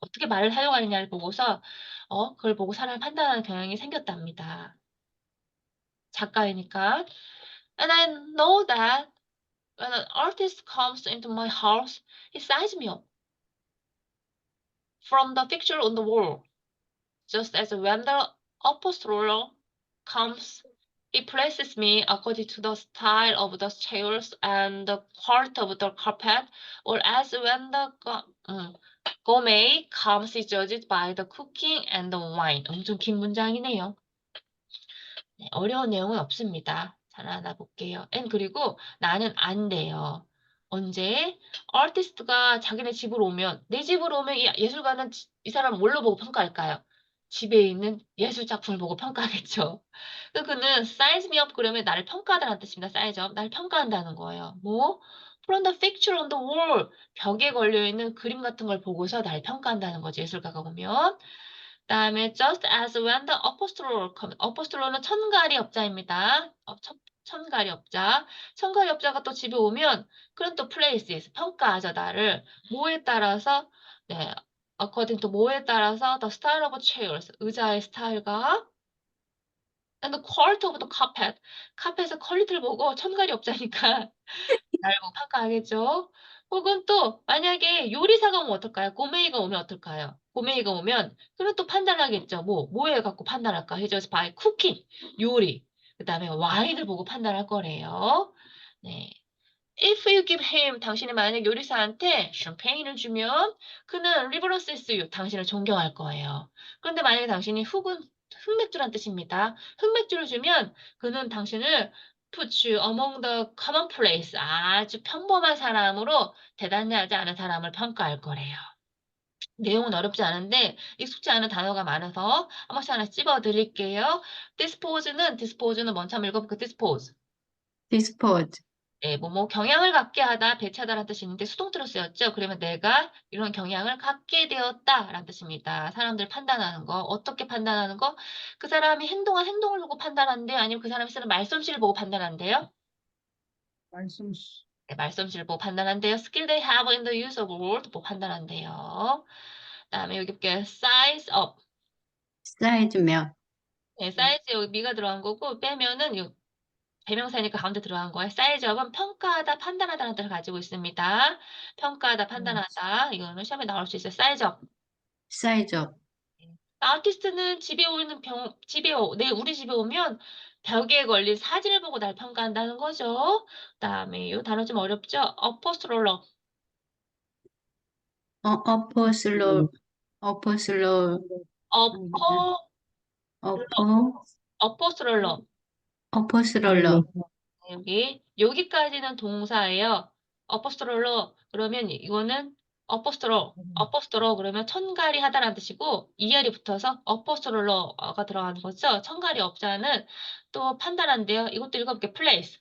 어떻게 말을 사용하느냐를 보고서, 그걸 보고 사람을 판단하는 경향이 생겼답니다. 작가이니까. And I know that when an artist comes into my house, he signs me up from the picture on the wall. Just as when the upholsterer comes, he places me according to the style of the chairs and the quality of the carpet, or as when the gourmet comes, he judged by the cooking and the wine. 엄청 긴 문장이네요. 네, 어려운 내용은 없습니다. 잘 알아볼게요. 그리고 나는 안 돼요. 언제? 아티스트가 자기네 집으로 오면, 내 집으로 오면 이 예술가는 이 사람 뭘로 보고 평가할까요? 집에 있는 예술 작품을 보고 평가하겠죠. 그는 size me up 그러면 나를 평가하다는 뜻입니다. size up. 나를 평가한다는 거예요. From the picture on the wall. 벽에 걸려있는 그림 같은 걸 보고서 나를 평가한다는 거죠. 예술가가 오면. 다음에 just as when the apostle로 apostle는 천가리 업자입니다. 천가리 업자. 천가리 업자가 또 집에 오면 그런 또 places 평가하죠 나를 뭐에 따라서 네 according to 뭐에 따라서 the style of chairs 의자의 스타일과 and the quality of the carpet 카펫의 퀄리티를 보고 천가리 업자니까 나를 보고 평가하겠죠. 혹은 또 만약에 요리사가 오면 어떨까요? 고메이가 오면 어떨까요? 고메이가 오면 그럼 또 판단하겠죠. 뭐에 갖고 판단할까? 해줘서 by cooking 요리. 그 다음에 와인을 보고 판단할 거래요. 네. If you give him, 당신이 만약 요리사한테 샴페인을 주면 그는 reverences you, 당신을 존경할 거예요. 그런데 만약에 당신이 흑맥주란 뜻입니다. 흑맥주를 주면 그는 당신을 put you among the commonplace, 아주 평범한 사람으로 대단하지 않은 사람을 평가할 거래요. 내용은 어렵지 않은데 익숙지 않은 단어가 많아서 한 번씩 하나 찝어 드릴게요. dispose는 먼저 한번 읽어볼게요. dispose. dispose, 네, 뭐 경향을 갖게 하다, 배차다라는 뜻이 있는데 수동태로 쓰였죠. 그러면 내가 이런 경향을 갖게 되었다라는 뜻입니다. 사람들 판단하는 거, 어떻게 판단하는 거, 그 사람이 행동한 행동을 보고 판단한대요. 아니면 그 사람이 쓰는 말솜씨를 보고 판단한대요. 말솜씨. 네, 말솜씨를 보고 판단한대요. Skill they have in the use of word 보고 판단한대요. 그다음에 여기 볼게요. Size up. 사이즈며, 네, 사이즈 여기 미가 들어간 거고 빼면은 이 대명사니까 가운데 들어간 거예요. 사이즈업은 평가하다, 판단하다는 뜻을 가지고 있습니다. 평가하다, 판단하다. 이거는 시험에 나올 수 있어요. 사이즈업. 사이즈업, 아티스트는 우리 집에 오면 벽에 걸린 사진을 보고 날 평가한다는 거죠. 그다음에 이 단어 좀 어렵죠? 어포스트롤러. 어퍼슬로, 어퍼슬로, 어퍼, 어퍼, 어포스트롤러. 어퍼스롤러, 여기까지는 동사예요. 어퍼스트롤러 그러면 이거는 어퍼스트로 그러면 천갈이 하다라는 뜻이고 이알이 붙어서 어퍼스트롤러가 들어가는 거죠. 천갈이 없자는 또 판단한대요. 이것도 읽어볼게요. place.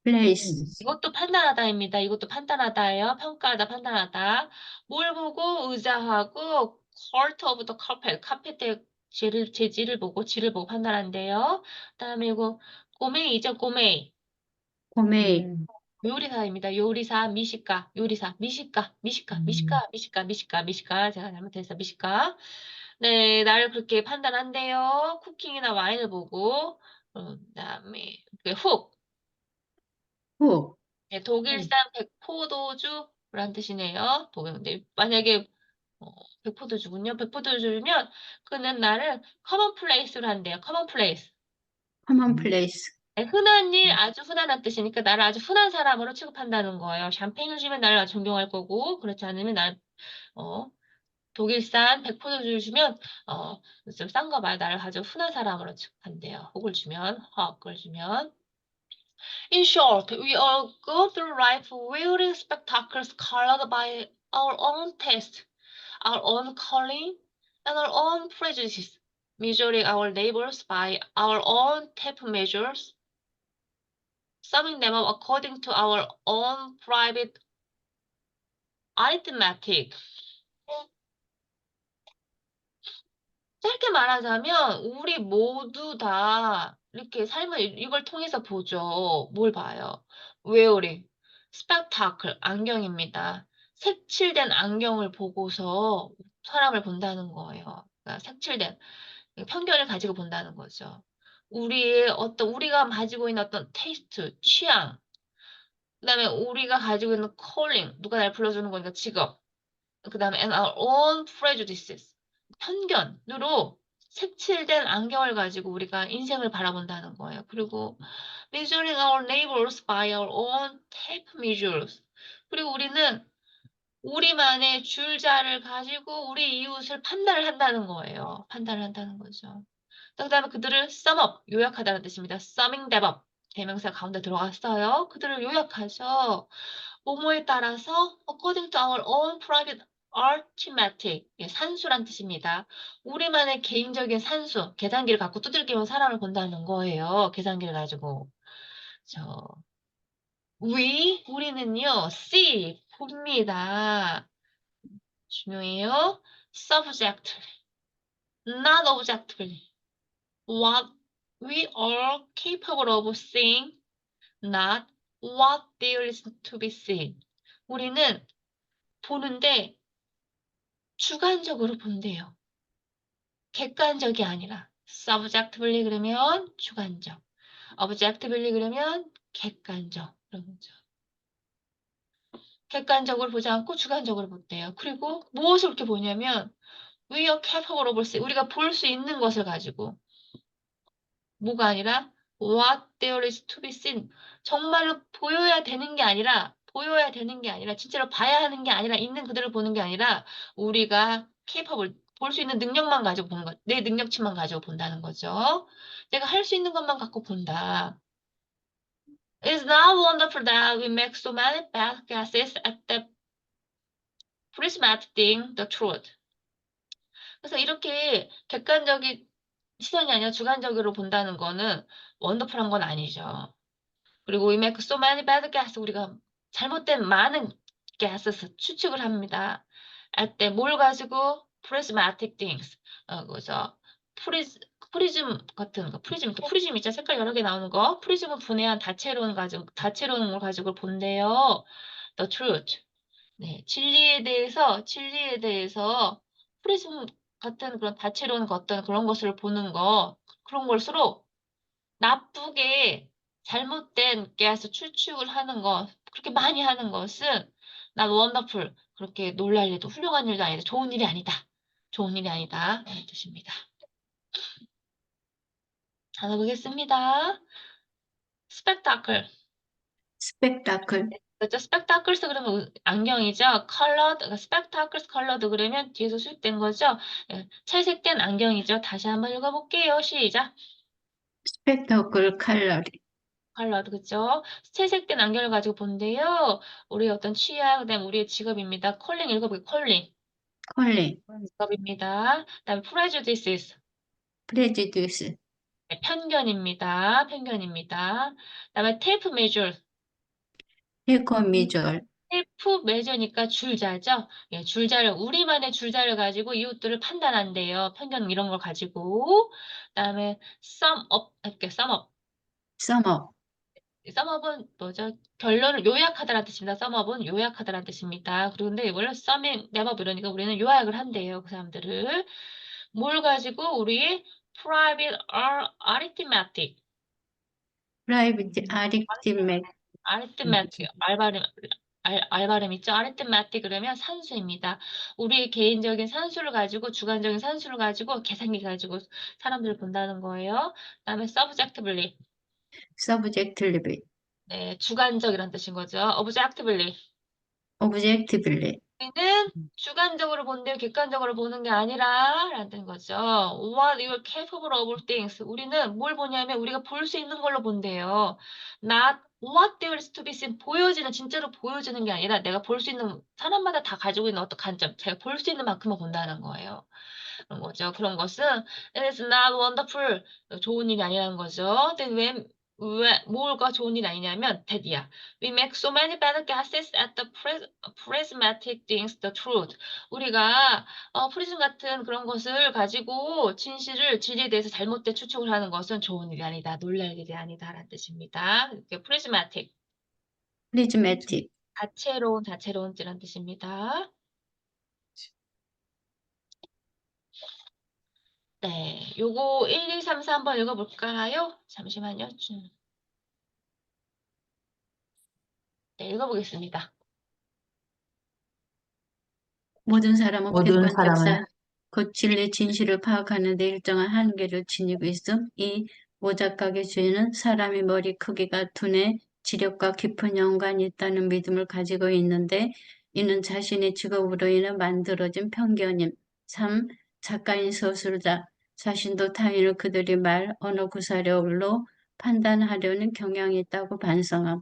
플레이스, 이것도 판단하다입니다. 이것도 판단하다예요. 평가하다, 판단하다. 뭘 보고 의자하고 court of the carpet, 카펫의 재질을 보고 질을 보고 판단한대요. 그다음에 이거 꼬맹이죠, 꼬맹이. 고메이, 요리사입니다. 요리사, 미식가, 요리사, 미식가. 제가 잘못했어, 미식가. 네, 나를 그렇게 판단한대요. 쿠킹이나 와인을 보고. 그다음에 훅. 후, 네, 독일산 백포도주란 뜻이네요. 근데 만약에 백포도주군요. 백포도주면 그는 나를 커먼플레이스로 한대요. 커먼플레이스. 커먼 플레이스, 네, 흔한 일, 아주 흔한 뜻이니까 나를 아주 흔한 사람으로 취급한다는 거예요. 샴페인을 주면 나를 아주 존경할 거고, 그렇지 않으면 어, 독일산 백포도주를 주면, 좀 싼 거 말, 나를 아주 흔한 사람으로 취급한대요. 혹을 주면. In short, we all go through life wearing spectacles colored by our own taste, our own calling, and our own prejudices, measuring our neighbors by our own tape measures, summing them up according to our own private arithmetic. 짧게 말하자면 우리 모두 다 이렇게 삶을 이걸 통해서 보죠. 뭘 봐요? wearing, spectacle, 안경입니다. 색칠된 안경을 보고서 사람을 본다는 거예요. 그러니까 색칠된 편견을 가지고 본다는 거죠. 우리가 가지고 있는 어떤 테이스트, 취향, 그다음에 우리가 가지고 있는 calling, 누가 날 불러주는 거니까 직업, 그다음에 and our own prejudices, 편견으로 색칠된 안경을 가지고 우리가 인생을 바라본다는 거예요. 그리고 measuring our neighbors by our own tape measures. 그리고 우리는 우리만의 줄자를 가지고 우리 이웃을 판단을 한다는 거예요. 판단을 한다는 거죠. 그다음에 그들을 sum up, 요약하다는 뜻입니다. summing them up. 대명사 가운데 들어갔어요. 그들을 요약하죠. 뭐뭐에 따라서 according to our own private arithmetic, 산수란 뜻입니다. 우리만의 개인적인 산수, 계산기를 갖고 두들기면 사람을 본다는 거예요. 계산기를 가지고. 저, 우리는요, see, 봅니다. 중요해요. subjectively, not objectively. What we are capable of seeing, not what there is to be seen. 우리는 보는데 주관적으로 본대요. 객관적이 아니라 subjectively 그러면 주관적, objectively 그러면 객관적 그런 거죠. 객관적으로 보지 않고 주관적으로 본대요. 그리고 무엇을 그렇게 보냐면 we are capable of seeing, 우리가 볼 수 있는 것을 가지고 뭐가 아니라 what there is to be seen. 정말로 보여야 되는 게 아니라 진짜로 봐야 하는 게 아니라 있는 그대로 보는 게 아니라 우리가 capable 볼 수 있는 능력만 가지고 보는 것. 내 능력치만 가지고 본다는 거죠. 내가 할 수 있는 것만 갖고 본다. It's not wonderful that we make so many bad guesses at the prismatic thing, the truth. 그래서 이렇게 객관적인 시선이 아니라 주관적으로 본다는 거는 원더풀한 건 아니죠. 그리고 we make so many bad guesses. 우리가 잘못된 많은 guesses 추측을 합니다. at the 뭘 가지고 prismatic things. 그죠. 프리즘 같은 거, 프리즘 있죠. 색깔 여러 개 나오는 거. 프리즘은 분해한 다채로운 걸 가지고 본대요. The truth. 네, 진리에 대해서 프리즘 같은 그런 다채로운 어떤 그런 것을 보는 거, 그런 걸수록 나쁘게 잘못된 깨서 추측을 하는 것, 그렇게 많이 하는 것은 난 wonderful, 그렇게 놀랄 일도 훌륭한 일도 아니다. 좋은 일이 아니다. 좋은 일이 아니다. 이런 뜻입니다. 단어 보겠습니다. spectacle. spectacle, 그렇죠. spectacles 그러면 안경이죠. colored, spectacles colored 그러면 뒤에서 수식된 거죠. 예, 채색된 안경이죠. 다시 한번 읽어볼게요. 시작. spectacle colored, colored, 그죠? 채색된 안경을 가지고 본데요. 우리의 어떤 취향, 그다음 우리의 직업입니다. calling 읽어볼게요. calling. calling, 직업입니다. 그다음에 prejudices. prejudice, 네, 편견입니다. 그다음에 tape measure. ecomeasure, 셀프 메저니까 줄자죠. 예, 줄자를 우리만의 줄자를 가지고 이웃들을 판단한대요. 편견 이런 걸 가지고. 그다음에 sum up 할게요. sum up. sum up, sum up은 뭐죠? 결론을 요약하다라는 뜻입니다. sum up은 요약하다라는 뜻입니다. 그런데 원래 summing them up 이러니까 우리는 요약을 한대요. 그 사람들을. 뭘 가지고 우리의 private arithmetic. private arithmetic, arithmetic 알바름 있죠? arithmetic 그러면 산수입니다. 우리의 개인적인 산수를 가지고 주관적인 산수를 가지고 계산기 가지고 사람들을 본다는 거예요. 그다음에 subjectively subjectively, 네, 주관적이라는 뜻인 거죠. objectively objectively, 우리는 주관적으로 본대요. 객관적으로 보는 게 아니라 라는 거죠. What you are capable of things. 우리는 뭘 보냐면 우리가 볼 수 있는 걸로 본대요. Not what there is to be seen. 보여지는 진짜로 보여지는 게 아니라 내가 볼 수 있는 사람마다 다 가지고 있는 어떤 관점, 제가 볼 수 있는 만큼만 본다는 거예요. 그런 거죠. 그런 것은 it is not wonderful. 좋은 일이 아니라는 거죠. 근데 왜 뭐가 좋은 일이 아니냐면 that이야. We make so many bad guesses at the prismatic things, the truth. 우리가 프리즘 같은 그런 것을 가지고 진리에 대해서 잘못된 추측을 하는 것은 좋은 일이 아니다. 놀랄 일이 아니다라는 뜻입니다. 이렇게 prismatic, prismatic, 다채로운이라는 뜻입니다. 네, 요거 1, 2, 3, 4 한번 읽어볼까요? 잠시만요. 네, 읽어보겠습니다. 모든 사람은 모든 객관적 사람은 그 진리 진실을 파악하는 데 일정한 한계를 지니고 있음. 이 모작각의 주인은 사람의 머리 크기가 두뇌 지력과 깊은 연관이 있다는 믿음을 가지고 있는데 이는 자신의 직업으로 인해 만들어진 편견임. 3. 작가인 서술자 자신도 타인을 그들의 말, 언어 구사력로 판단하려는 경향이 있다고 반성함.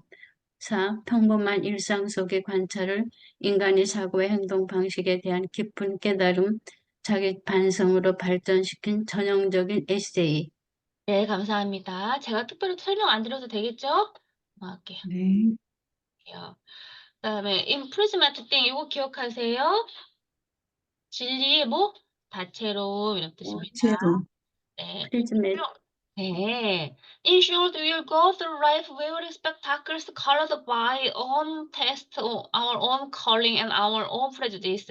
4. 평범한 일상 속의 관찰을 인간의 사고와 행동 방식에 대한 깊은 깨달음, 자기 반성으로 발전시킨 전형적인 에세이. 네, 감사합니다. 제가 특별히 설명 안 드려도 되겠죠? 할게요. 네. 그다음에 imprisonment thing 이거 기억하세요? 진리의 뭐? 다채로움 이런 뜻입니다. 제로, 네. 프리즈메, 네. In short, we will go through life wearing spectacles colored by own taste, our own calling, and our own prejudice.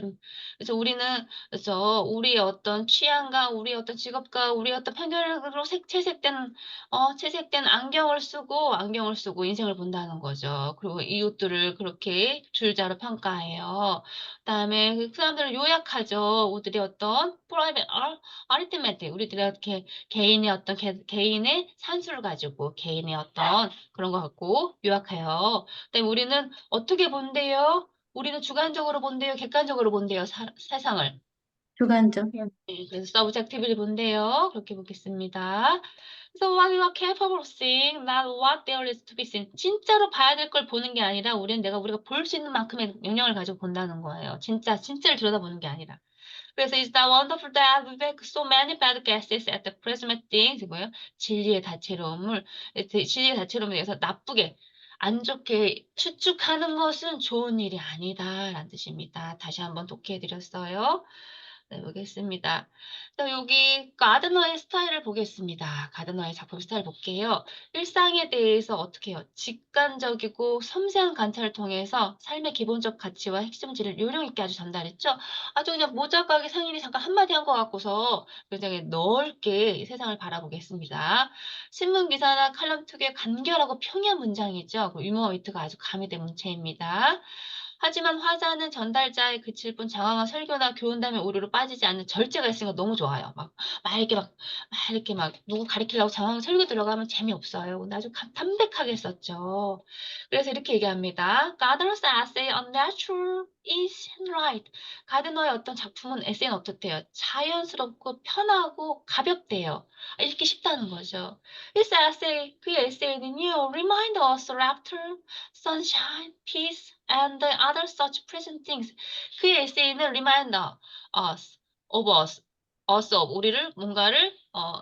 그래서 우리는 그래서 우리의 어떤 취향과 우리의 어떤 직업과 우리의 어떤 편견으로 채색된 안경을 쓰고 인생을 본다는 거죠. 그리고 이웃들을 그렇게 줄자로 평가해요. 그다음에 그 사람들을 요약하죠. 우리들의 어떤 private arithmetic, 우리들의 이렇게 개인의 어떤 개인의 산수를 가지고 개인의 어떤 그런 거 갖고 요약해요. 그다음에 우리는 어떻게 본대요? 우리는 주관적으로 본대요? 객관적으로 본대요? 세상을. 주관적. 네, 그래서 subjectively 본대요. 그렇게 보겠습니다. So what we are capable of seeing, not what there is to be seen. 진짜로 봐야 될 걸 보는 게 아니라 우리가 볼 수 있는 만큼의 영역을 가지고 본다는 거예요. 진짜를 들여다보는 게 아니라. 그래서 is that wonderful that we make so many bad guesses at the present things. 뭐예요? 진리의 다채로움에 대해서 나쁘게 안 좋게 추측하는 것은 좋은 일이 아니다라는 뜻입니다. 다시 한번 독해해드렸어요. 네, 보겠습니다. 자, 여기 가드너의 스타일을 보겠습니다. 가드너의 작품 스타일 볼게요. 일상에 대해서 어떻게 해요? 직관적이고 섬세한 관찰을 통해서 삶의 기본적 가치와 핵심지를 요령 있게 아주 전달했죠. 아주 그냥 모자각의 상인이 잠깐 한마디 한 것 같고서 굉장히 넓게 이 세상을 바라보겠습니다. 신문 기사나 칼럼 특유의 간결하고 평이한 문장이죠. 그 유머 위트가 아주 가미된 문체입니다. 하지만 화자는 전달자에 그칠 뿐 장황한 설교나 교훈담의 오류로 빠지지 않는 절제가 있으니까 너무 좋아요. 막 누구 가리키려고 장황한 설교 들어가면 재미없어요. 근데 아주 담백하게 썼죠. 그래서 이렇게 얘기합니다. Gardner's essay on natural is right. 가드너의 어떤 작품은 에세이는 어떻대요? 자연스럽고 편하고 가볍대요. 읽기 쉽다는 거죠. His essay, 그의 에세이는요, remind us of laughter, sunshine, peace, and the other such pleasant things. 그의 에세이는 remind us of 우리를 뭔가를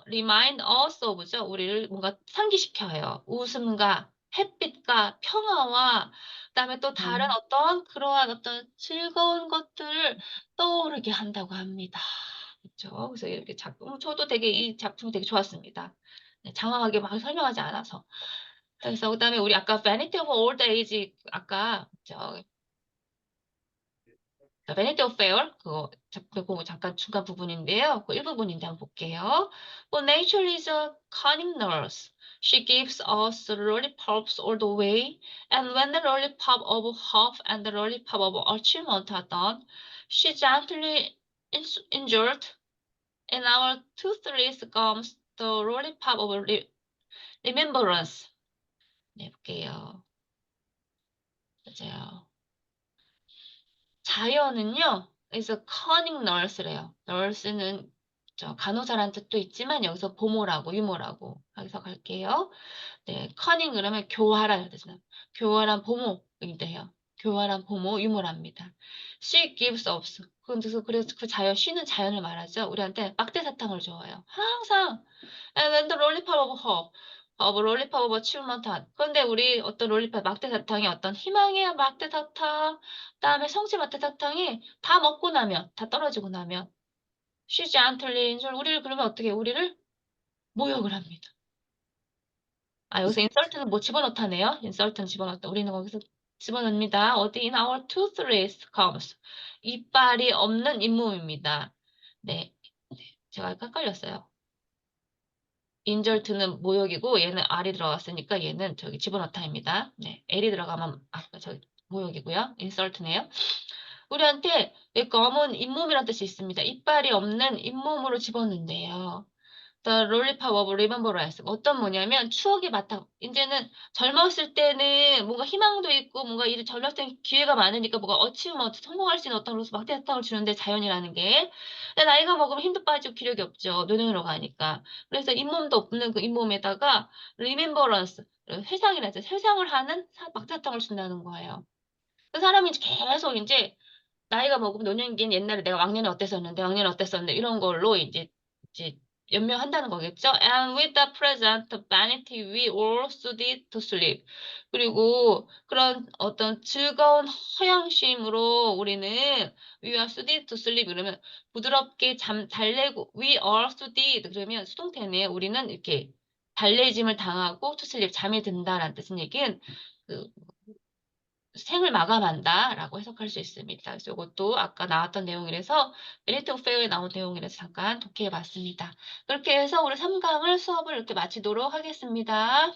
remind us of죠. 우리를 뭔가 상기시켜요. 웃음과 햇빛과 평화와 그다음에 또 다른 어떤 그러한 어떤 즐거운 것들을 떠오르게 한다고 합니다. 그렇죠? 그래서 이렇게 저도 되게 이 작품이 되게 좋았습니다. 네, 장황하게 막 설명하지 않아서. 그래서 그다음에 우리 아까 Vanity of Old Age 아까 Vanity of Fair 그거 잠깐 중간 부분인데요. 그 일부분인데 한번 볼게요. Well, nature is a cunning nurse. She gives us lollipops all the way, and when the lollipop of hope and the lollipop of achievement are done, she gently injured in our toothless gums the lollipop of remembrance. 네, 볼게요. 맞아요. 자연은요, is a cunning nurse래요. nurse는 간호사라는 뜻도 있지만 여기서 보모라고 유모라고 해석할게요. 네, cunning 그러면 교활한 뜻이나 교활한 보모인데요. 교활한 보모 유모랍니다. She gives us. 그래서 그 자연, 쉬는 자연을 말하죠. 우리한테 막대사탕을 줘요. 항상. And then the lollipop of hope. 롤리팝 오브 치우먼탄. 그런데 우리 어떤 롤리팝 막대사탕이 어떤 희망의 막대사탕, 그다음에 성취 막대사탕이 다 먹고 나면, 다 떨어지고 나면 쉬지 않틀린 줄 우리를 그러면 어떻게 해요? 우리를 모욕을 합니다. 아, 여기서 insult는 뭐 집어넣다네요. insult는 집어넣다. 우리는 거기서 집어넣습니다. 어디 in our toothless comes. 이빨이 없는 잇몸입니다. 네, 제가 헷갈렸어요. 인절트는 모욕이고 얘는 R이 들어갔으니까 얘는 저기 집어넣다입니다. 네, L이 들어가면 저기 모욕이고요. 인설트네요. 우리한테 검은 잇몸이라는 뜻이 있습니다. 이빨이 없는 잇몸으로 집어넣는데요. The lollipop of remembrance. 어떤 뭐냐면 추억의 바탕. 이제는 젊었을 때는 뭔가 희망도 있고 뭔가 이제 젊었을 때는 기회가 많으니까 뭔가 어치우면 성공할 수 있는 어떤 로서 막대사탕을 주는데 자연이라는 게. 근데 나이가 먹으면 힘도 빠지고 기력이 없죠. 노년으로 가니까. 그래서 잇몸도 없는 그 잇몸에다가 remembrance. 회상이라죠. 회상을 하는 막대사탕을 준다는 거예요. 그 사람이 계속 이제 나이가 먹으면 노년기엔 옛날에 내가 왕년에 어땠었는데 이런 걸로 이제 연명한다는 거겠죠. And with the present vanity we all study to sleep. 그리고 그런 어떤 즐거운 허영심으로 우리는 we are study to sleep 그러면 부드럽게 달래고 we are studied 그러면 수동태네. 우리는 이렇게 달래짐을 당하고 to sleep 잠이 든다라는 뜻인 얘기는 그 생을 마감한다라고 해석할 수 있습니다. 그래서 이것도 아까 나왔던 내용이라서 메리트 오브 페어에 나온 내용이라서 잠깐 독해해 봤습니다. 그렇게 해서 우리 3강을 수업을 이렇게 마치도록 하겠습니다.